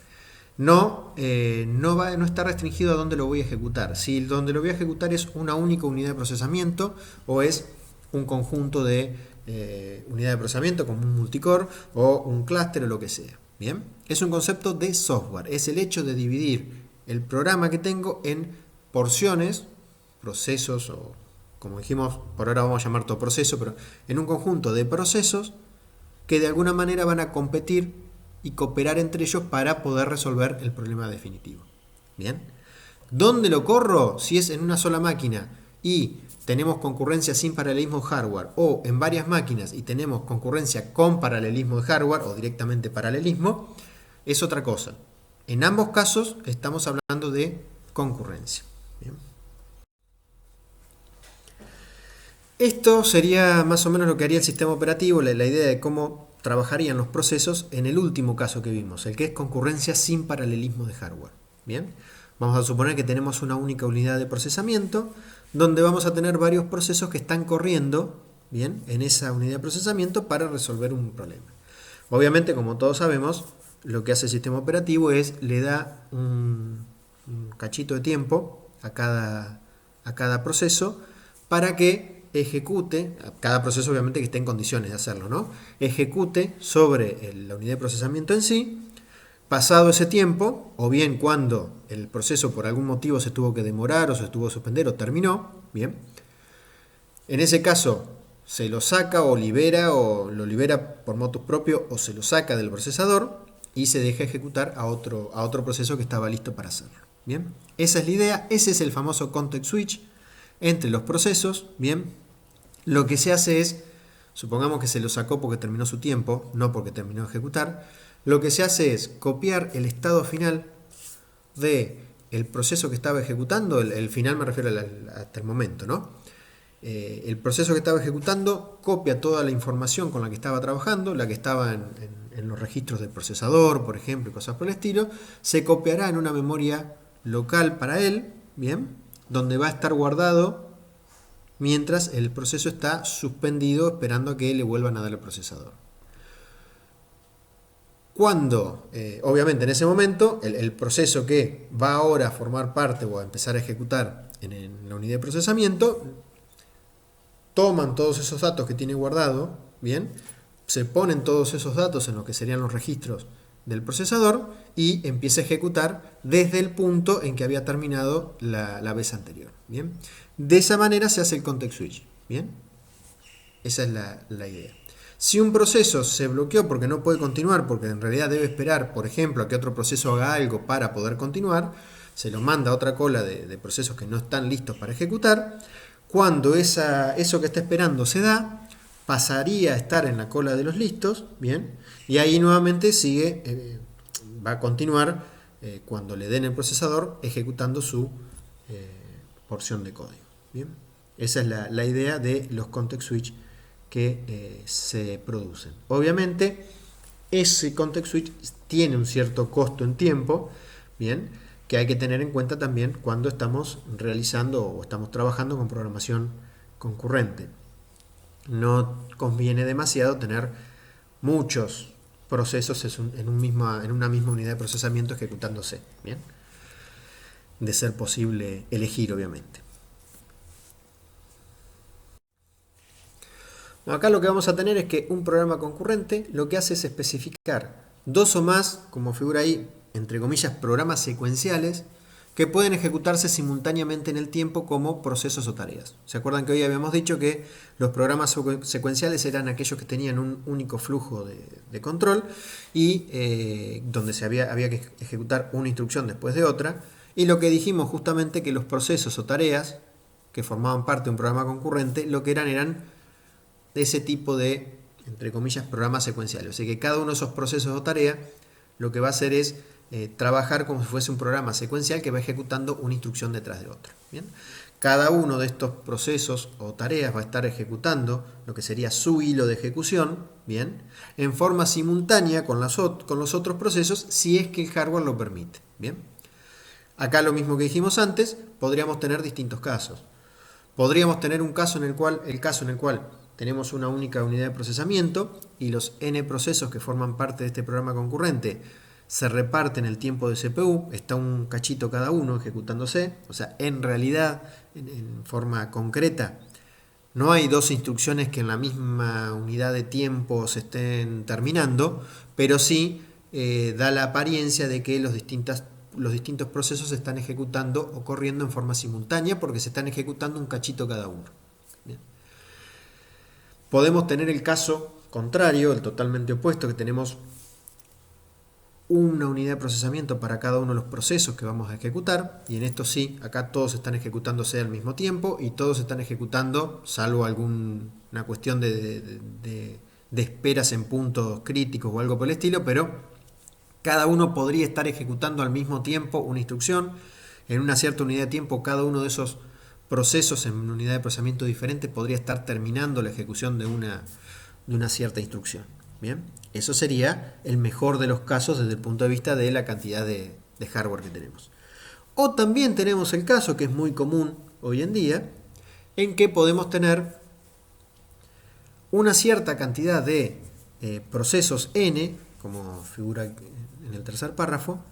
No está restringido a dónde lo voy a ejecutar. Si donde lo voy a ejecutar es una única unidad de procesamiento o es un conjunto de unidad de procesamiento como un multicore o un clúster o lo que sea. Bien, es un concepto de software, es el hecho de dividir el programa que tengo en porciones, procesos o como dijimos, por ahora vamos a llamar todo proceso, pero en un conjunto de procesos que de alguna manera van a competir y cooperar entre ellos para poder resolver el problema definitivo. Bien. ¿Dónde lo corro? Si es en una sola máquina y tenemos concurrencia sin paralelismo de hardware, o en varias máquinas y tenemos concurrencia con paralelismo de hardware o directamente paralelismo, es otra cosa. En ambos casos estamos hablando de concurrencia. Bien. Esto sería más o menos lo que haría el sistema operativo, la idea de cómo trabajarían los procesos en el último caso que vimos, el que es concurrencia sin paralelismo de hardware. Bien, vamos a suponer que tenemos una única unidad de procesamiento donde vamos a tener varios procesos que están corriendo, bien, en esa unidad de procesamiento para resolver un problema. Obviamente, como todos sabemos, lo que hace el sistema operativo es le da un cachito de tiempo a cada proceso para que ejecute, cada proceso obviamente que esté en condiciones de hacerlo, ¿no? Ejecute sobre la unidad de procesamiento en sí. Pasado ese tiempo, o bien cuando el proceso por algún motivo se tuvo que demorar o se tuvo que suspender o terminó, bien, en ese caso se lo saca o lo libera por motus propio o se lo saca del procesador y se deja ejecutar a otro proceso que estaba listo para hacerlo. Bien, esa es la idea, ese es el famoso context switch entre los procesos. Bien, lo que se hace es, supongamos que se lo sacó porque terminó su tiempo, no porque terminó de ejecutar, lo que se hace es copiar el estado final del proceso que estaba ejecutando, el final me refiero hasta el momento, ¿no? El proceso que estaba ejecutando copia toda la información con la que estaba trabajando, la que estaba en los registros del procesador, por ejemplo, y cosas por el estilo, se copiará en una memoria local para él, bien, donde va a estar guardado mientras el proceso está suspendido esperando a que le vuelvan a dar el procesador. Cuando, obviamente en ese momento, el proceso que va ahora a formar parte o a empezar a ejecutar en la unidad de procesamiento, toman todos esos datos que tiene guardado, bien, se ponen todos esos datos en lo que serían los registros del procesador y empieza a ejecutar desde el punto en que había terminado la vez anterior. Bien. De esa manera se hace el context switch. Bien. Esa es la idea. Si un proceso se bloqueó porque no puede continuar, porque en realidad debe esperar, por ejemplo, a que otro proceso haga algo para poder continuar, se lo manda a otra cola de procesos que no están listos para ejecutar. Cuando eso que está esperando se da, pasaría a estar en la cola de los listos, bien, y ahí nuevamente sigue, va a continuar cuando le den el procesador ejecutando su porción de código. Bien, esa es la idea de los context switch que se producen. Obviamente, ese context switch tiene un cierto costo en tiempo, bien, que hay que tener en cuenta también cuando estamos realizando o estamos trabajando con programación concurrente. No conviene demasiado tener muchos procesos en una misma unidad de procesamiento ejecutándose, ¿bien? De ser posible elegir, obviamente. Acá lo que vamos a tener es que un programa concurrente lo que hace es especificar dos o más, como figura ahí, entre comillas, programas secuenciales que pueden ejecutarse simultáneamente en el tiempo como procesos o tareas. ¿Se acuerdan que hoy habíamos dicho que los programas secuenciales eran aquellos que tenían un único flujo de control y donde había que ejecutar una instrucción después de otra? Y lo que dijimos justamente que los procesos o tareas que formaban parte de un programa concurrente lo que eran de ese tipo de, entre comillas, programas secuenciales. O sea que cada uno de esos procesos o tareas lo que va a hacer es trabajar como si fuese un programa secuencial que va ejecutando una instrucción detrás de otra. ¿Bien? Cada uno de estos procesos o tareas va a estar ejecutando lo que sería su hilo de ejecución, ¿bien? En forma simultánea con los otros procesos si es que el hardware lo permite. ¿Bien? Acá lo mismo que dijimos antes, podríamos tener distintos casos. Podríamos tener el caso en el cual tenemos una única unidad de procesamiento y los n procesos que forman parte de este programa concurrente se reparten el tiempo de CPU, está un cachito cada uno ejecutándose, o sea, en realidad, en forma concreta, no hay dos instrucciones que en la misma unidad de tiempo se estén terminando, pero sí da la apariencia de que los distintos procesos se están ejecutando o corriendo en forma simultánea porque se están ejecutando un cachito cada uno. Bien. Podemos tener el caso contrario, el totalmente opuesto, que tenemos una unidad de procesamiento para cada uno de los procesos que vamos a ejecutar, y en esto sí, acá todos están ejecutándose al mismo tiempo y todos están ejecutando, salvo alguna cuestión de esperas en puntos críticos o algo por el estilo, pero cada uno podría estar ejecutando al mismo tiempo una instrucción. En una cierta unidad de tiempo, cada uno de esos procesos en una unidad de procesamiento diferente podría estar terminando la ejecución de una cierta instrucción. Bien, eso sería el mejor de los casos desde el punto de vista de la cantidad de hardware que tenemos. O también tenemos el caso, que es muy común hoy en día, en que podemos tener una cierta cantidad de procesos n, como figura en el tercer párrafo,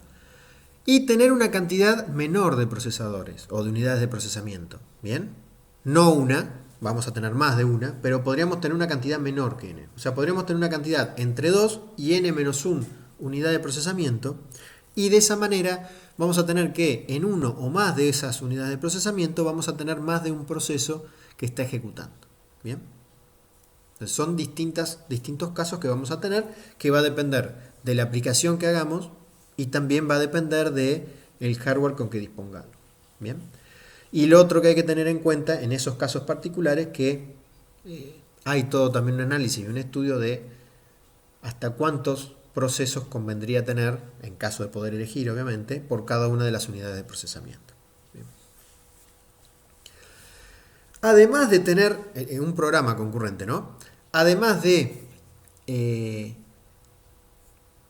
y tener una cantidad menor de procesadores o de unidades de procesamiento. ¿Bien? No una, vamos a tener más de una, pero podríamos tener una cantidad menor que n. O sea, podríamos tener una cantidad entre 2 y n menos 1 unidad de procesamiento, y de esa manera vamos a tener que en uno o más de esas unidades de procesamiento vamos a tener más de un proceso que está ejecutando. ¿Bien? Entonces son distintos casos que vamos a tener, que va a depender de la aplicación que hagamos y también va a depender del hardware con que dispongamos. ¿Bien? Y lo otro que hay que tener en cuenta en esos casos particulares, que hay todo también un análisis y un estudio de hasta cuántos procesos convendría tener, en caso de poder elegir obviamente, por cada una de las unidades de procesamiento. Bien. Además de tener un programa concurrente, ¿no? Además de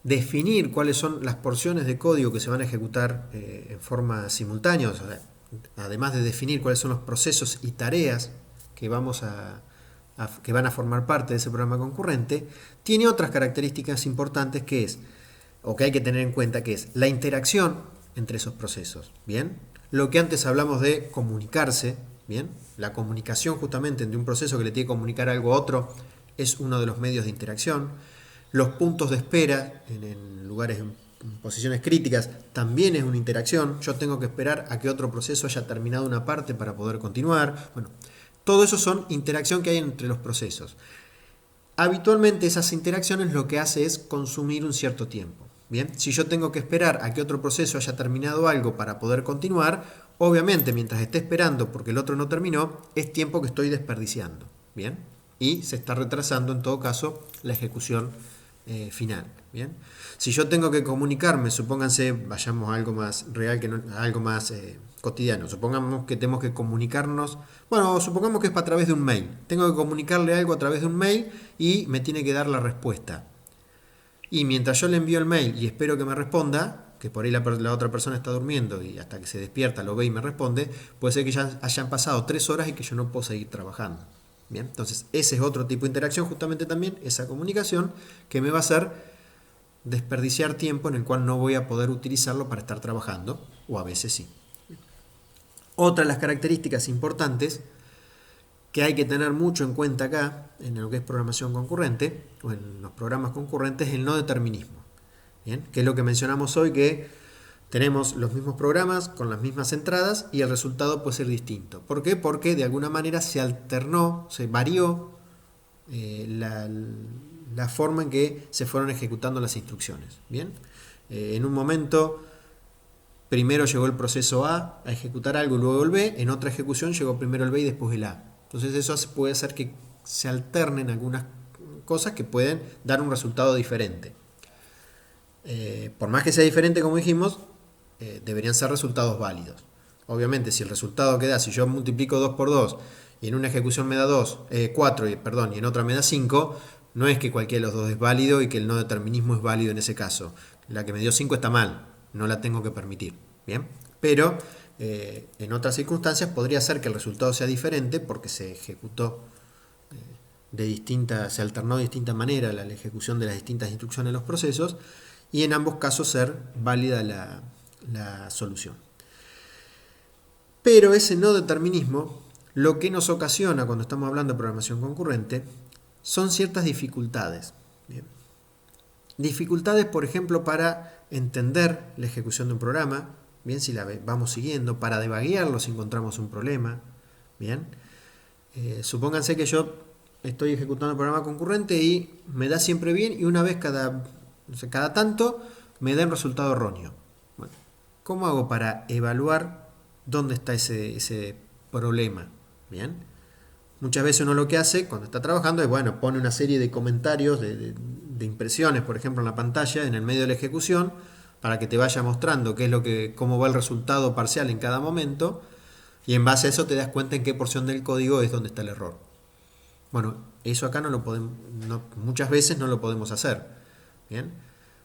definir cuáles son las porciones de código que se van a ejecutar en forma simultánea, o sea, además de definir cuáles son los procesos y tareas que que van a formar parte de ese programa concurrente, tiene otras características importantes que es, o que hay que tener en cuenta, que es la interacción entre esos procesos. ¿Bien? Lo que antes hablamos de comunicarse, ¿bien? La comunicación justamente entre un proceso que le tiene que comunicar algo a otro es uno de los medios de interacción. Los puntos de espera en lugares, en posiciones críticas, también es una interacción. Yo tengo que esperar a que otro proceso haya terminado una parte para poder continuar. Bueno, todo eso son interacción que hay entre los procesos. Habitualmente esas interacciones lo que hace es consumir un cierto tiempo. Bien, si yo tengo que esperar a que otro proceso haya terminado algo para poder continuar, obviamente mientras esté esperando porque el otro no terminó, es tiempo que estoy desperdiciando. Bien, y se está retrasando en todo caso la ejecución final. Bien, si yo tengo que comunicarme, supónganse, vayamos a algo más real, que no, a algo más cotidiano. Supongamos que tenemos que comunicarnos, bueno, supongamos que es a través de un mail. Tengo que comunicarle algo a través de un mail y me tiene que dar la respuesta. Y mientras yo le envío el mail y espero que me responda, que por ahí la otra persona está durmiendo y hasta que se despierta lo ve y me responde, puede ser que ya hayan pasado 3 horas y que yo no puedo seguir trabajando. Bien, entonces ese es otro tipo de interacción, justamente también esa comunicación que me va a hacer desperdiciar tiempo en el cual no voy a poder utilizarlo para estar trabajando, o a veces sí. Otra de las características importantes que hay que tener mucho en cuenta acá, en lo que es programación concurrente, o en los programas concurrentes, es el no determinismo. ¿Bien? Que es lo que mencionamos hoy, que tenemos los mismos programas con las mismas entradas y el resultado puede ser distinto. ¿Por qué? Porque de alguna manera se alternó, se varió la forma en que se fueron ejecutando las instrucciones. ¿Bien? En un momento primero llegó el proceso A ejecutar algo y luego el B, en otra ejecución llegó primero el B y después el A. Entonces eso puede hacer que se alternen algunas cosas que pueden dar un resultado diferente. Por más que sea diferente, como dijimos, deberían ser resultados válidos. Obviamente, si el resultado que da, si yo multiplico 2 por 2 y en una ejecución me da 4 y en otra me da 5, no es que cualquiera de los dos es válido y que el no determinismo es válido en ese caso. La que me dio 5 está mal, no la tengo que permitir. ¿Bien? Pero en otras circunstancias podría ser que el resultado sea diferente porque se ejecutó se alternó de distinta manera la ejecución de las distintas instrucciones en los procesos, y en ambos casos ser válida la solución. Pero ese no determinismo lo que nos ocasiona cuando estamos hablando de programación concurrente son ciertas dificultades. Bien. Dificultades, por ejemplo, para entender la ejecución de un programa, bien, si la vamos siguiendo, para debaguearlo si encontramos un problema. Bien. Supónganse que yo estoy ejecutando el programa concurrente y me da siempre bien, y una vez cada tanto me da un resultado erróneo. Bueno, ¿cómo hago para evaluar dónde está ese problema? Bien. Muchas veces uno lo que hace cuando está trabajando es, bueno, pone una serie de comentarios, de impresiones, por ejemplo, en la pantalla, en el medio de la ejecución, para que te vaya mostrando cómo va el resultado parcial en cada momento, y en base a eso te das cuenta en qué porción del código es donde está el error. Bueno, eso acá muchas veces no lo podemos hacer, ¿bien?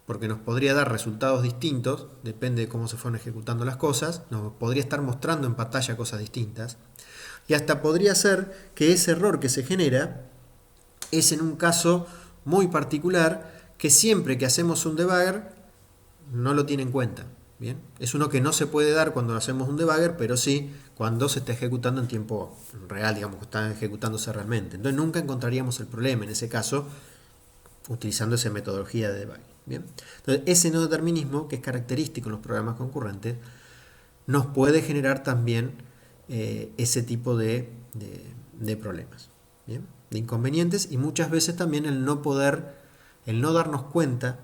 Porque nos podría dar resultados distintos, depende de cómo se fueron ejecutando las cosas, nos podría estar mostrando en pantalla cosas distintas, y hasta podría ser que ese error que se genera es en un caso muy particular que siempre que hacemos un debugger no lo tiene en cuenta. Bien, es uno que no se puede dar cuando hacemos un debugger, pero sí cuando se está ejecutando en tiempo real, digamos que está ejecutándose realmente. Entonces nunca encontraríamos el problema en ese caso utilizando esa metodología de debugging. Bien, entonces ese no determinismo, que es característico en los programas concurrentes, nos puede generar también ese tipo de problemas, ¿bien? De inconvenientes, y muchas veces también el no darnos cuenta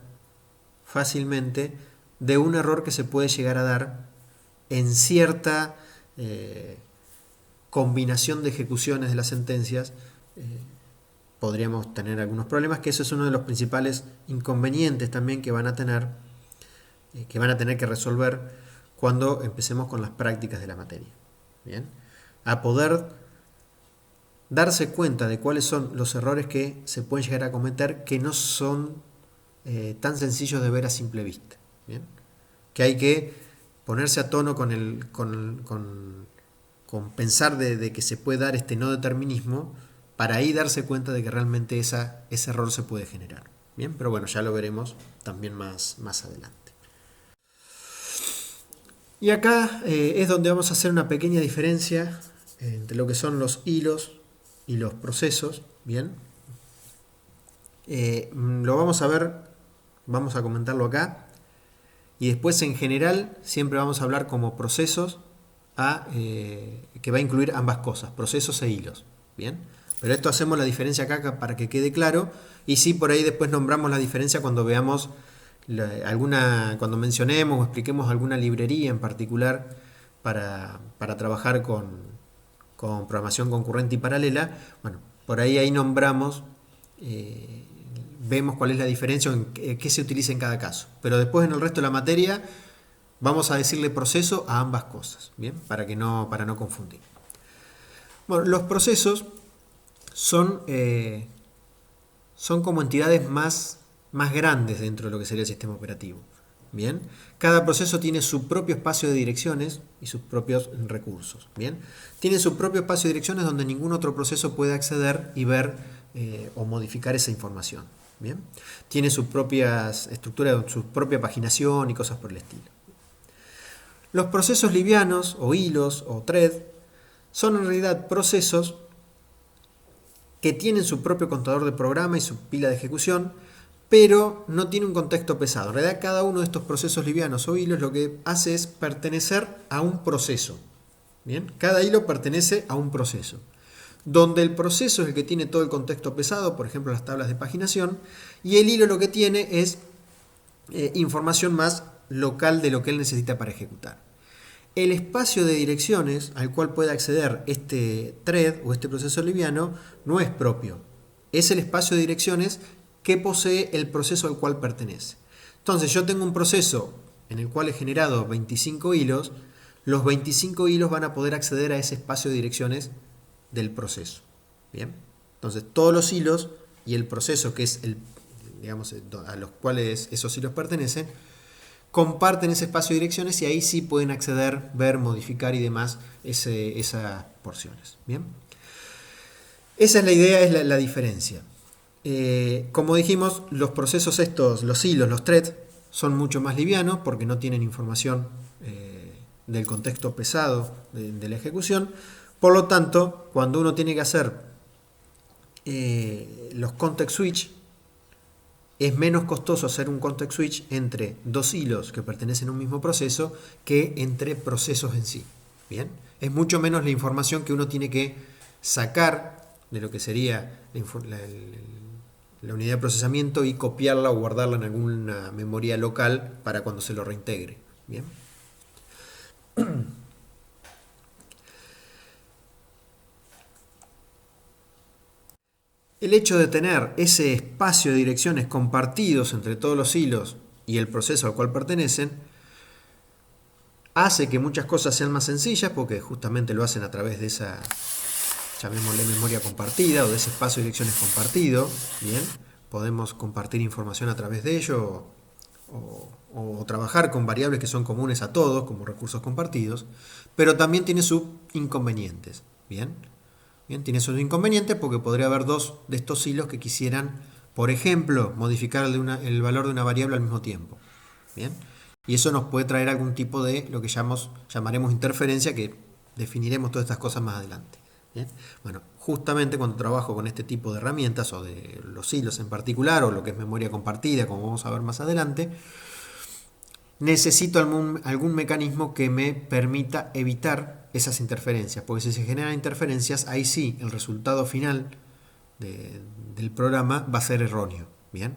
fácilmente de un error que se puede llegar a dar en cierta combinación de ejecuciones de las sentencias. Podríamos tener algunos problemas, que eso es uno de los principales inconvenientes también que van a tener que resolver cuando empecemos con las prácticas de la materia. Bien, a poder darse cuenta de cuáles son los errores que se pueden llegar a cometer, que no son tan sencillos de ver a simple vista. Bien, que hay que ponerse a tono con pensar de que se puede dar este no determinismo, para ahí darse cuenta de que realmente ese error se puede generar. Bien, pero bueno, ya lo veremos también más adelante. Y acá es donde vamos a hacer una pequeña diferencia entre lo que son los hilos y los procesos. Bien, lo vamos a ver, vamos a comentarlo acá, y después en general siempre vamos a hablar como procesos que va a incluir ambas cosas, procesos e hilos. Bien, pero esto hacemos la diferencia acá para que quede claro, y sí, por ahí después nombramos la diferencia cuando veamos cuando mencionemos o expliquemos alguna librería en particular para trabajar con programación concurrente y paralela. Bueno, por ahí nombramos, vemos cuál es la diferencia o qué se utiliza en cada caso. Pero después en el resto de la materia vamos a decirle proceso a ambas cosas, ¿bien? Para no confundir. Bueno, los procesos son como entidades más grandes dentro de lo que sería el sistema operativo. Bien, cada proceso tiene su propio espacio de direcciones y sus propios recursos. Bien, tiene su propio espacio de direcciones donde ningún otro proceso puede acceder y ver o modificar esa información. Bien, tiene sus propias estructuras, su propia paginación y cosas por el estilo. Los procesos livianos o hilos o thread son en realidad procesos que tienen su propio contador de programa y su pila de ejecución, pero no tiene un contexto pesado. En realidad cada uno de estos procesos livianos o hilos lo que hace es pertenecer a un proceso. Bien, cada hilo pertenece a un proceso, donde el proceso es el que tiene todo el contexto pesado, por ejemplo las tablas de paginación, y el hilo lo que tiene es información más local de lo que él necesita para ejecutar. El espacio de direcciones al cual puede acceder este thread o este proceso liviano no es propio, es el espacio de direcciones que posee el proceso al cual pertenece. Entonces yo tengo un proceso en el cual he generado 25 hilos, los 25 hilos van a poder acceder a ese espacio de direcciones del proceso. Bien, entonces todos los hilos y el proceso que es a los cuales esos hilos pertenecen, comparten ese espacio de direcciones y ahí sí pueden acceder, ver, modificar y demás esas porciones. Bien, esa es la idea, es la diferencia. Como dijimos, los procesos estos, los hilos, los threads, son mucho más livianos porque no tienen información del contexto pesado de la ejecución. Por lo tanto, cuando uno tiene que hacer los context switch, es menos costoso hacer un context switch entre dos hilos que pertenecen a un mismo proceso que entre procesos en sí. Bien, es mucho menos la información que uno tiene que sacar de lo que sería la unidad de procesamiento y copiarla o guardarla en alguna memoria local para cuando se lo reintegre. Bien. El hecho de tener ese espacio de direcciones compartidos entre todos los hilos y el proceso al cual pertenecen hace que muchas cosas sean más sencillas porque justamente lo hacen a través de esa, llamémosle, memoria compartida o de ese espacio de direcciones compartido. Bien, podemos compartir información a través de ello o trabajar con variables que son comunes a todos como recursos compartidos, pero también tiene sus inconvenientes. Bien, tiene sus inconvenientes porque podría haber dos de estos hilos que quisieran, por ejemplo, modificar el valor de una variable al mismo tiempo. Bien, y eso nos puede traer algún tipo de lo que llamaremos interferencia, que definiremos todas estas cosas más adelante. Bien, bueno, justamente cuando trabajo con este tipo de herramientas o de los hilos en particular o lo que es memoria compartida, como vamos a ver más adelante, necesito algún mecanismo que me permita evitar esas interferencias, porque si se generan interferencias, ahí sí el resultado final del programa va a ser erróneo. Bien,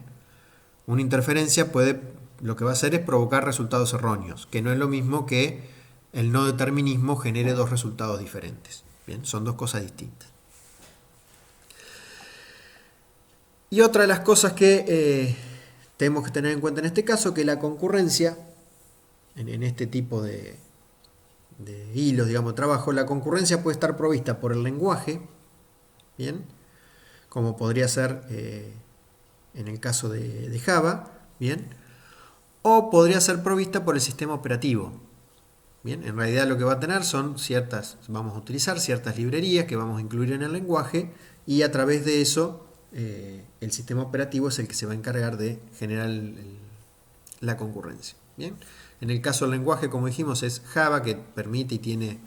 una interferencia lo que va a hacer es provocar resultados erróneos, que no es lo mismo que el no determinismo genere dos resultados diferentes. Bien, son dos cosas distintas. Y otra de las cosas que tenemos que tener en cuenta en este caso, que la concurrencia, en este tipo de hilos, digamos, de trabajo, la concurrencia puede estar provista por el lenguaje, bien, como podría ser en el caso de Java, bien, o podría ser provista por el sistema operativo. Bien, en realidad lo que va a tener son vamos a utilizar ciertas librerías que vamos a incluir en el lenguaje y a través de eso el sistema operativo es el que se va a encargar de generar la concurrencia. Bien, en el caso del lenguaje, como dijimos, es Java, que permite y tiene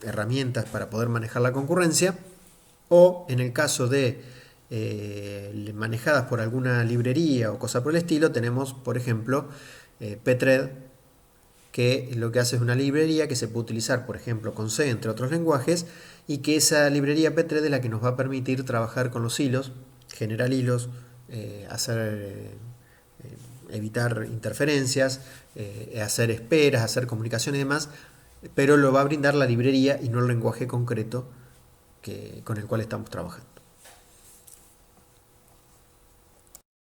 herramientas para poder manejar la concurrencia, o en el caso de manejadas por alguna librería o cosa por el estilo, tenemos por ejemplo Pthread, que lo que hace es una librería que se puede utilizar, por ejemplo, con C, entre otros lenguajes, y que esa librería Pthread es la que nos va a permitir trabajar con los hilos, generar hilos, evitar interferencias, hacer esperas, hacer comunicación y demás, pero lo va a brindar la librería y no el lenguaje concreto con el cual estamos trabajando.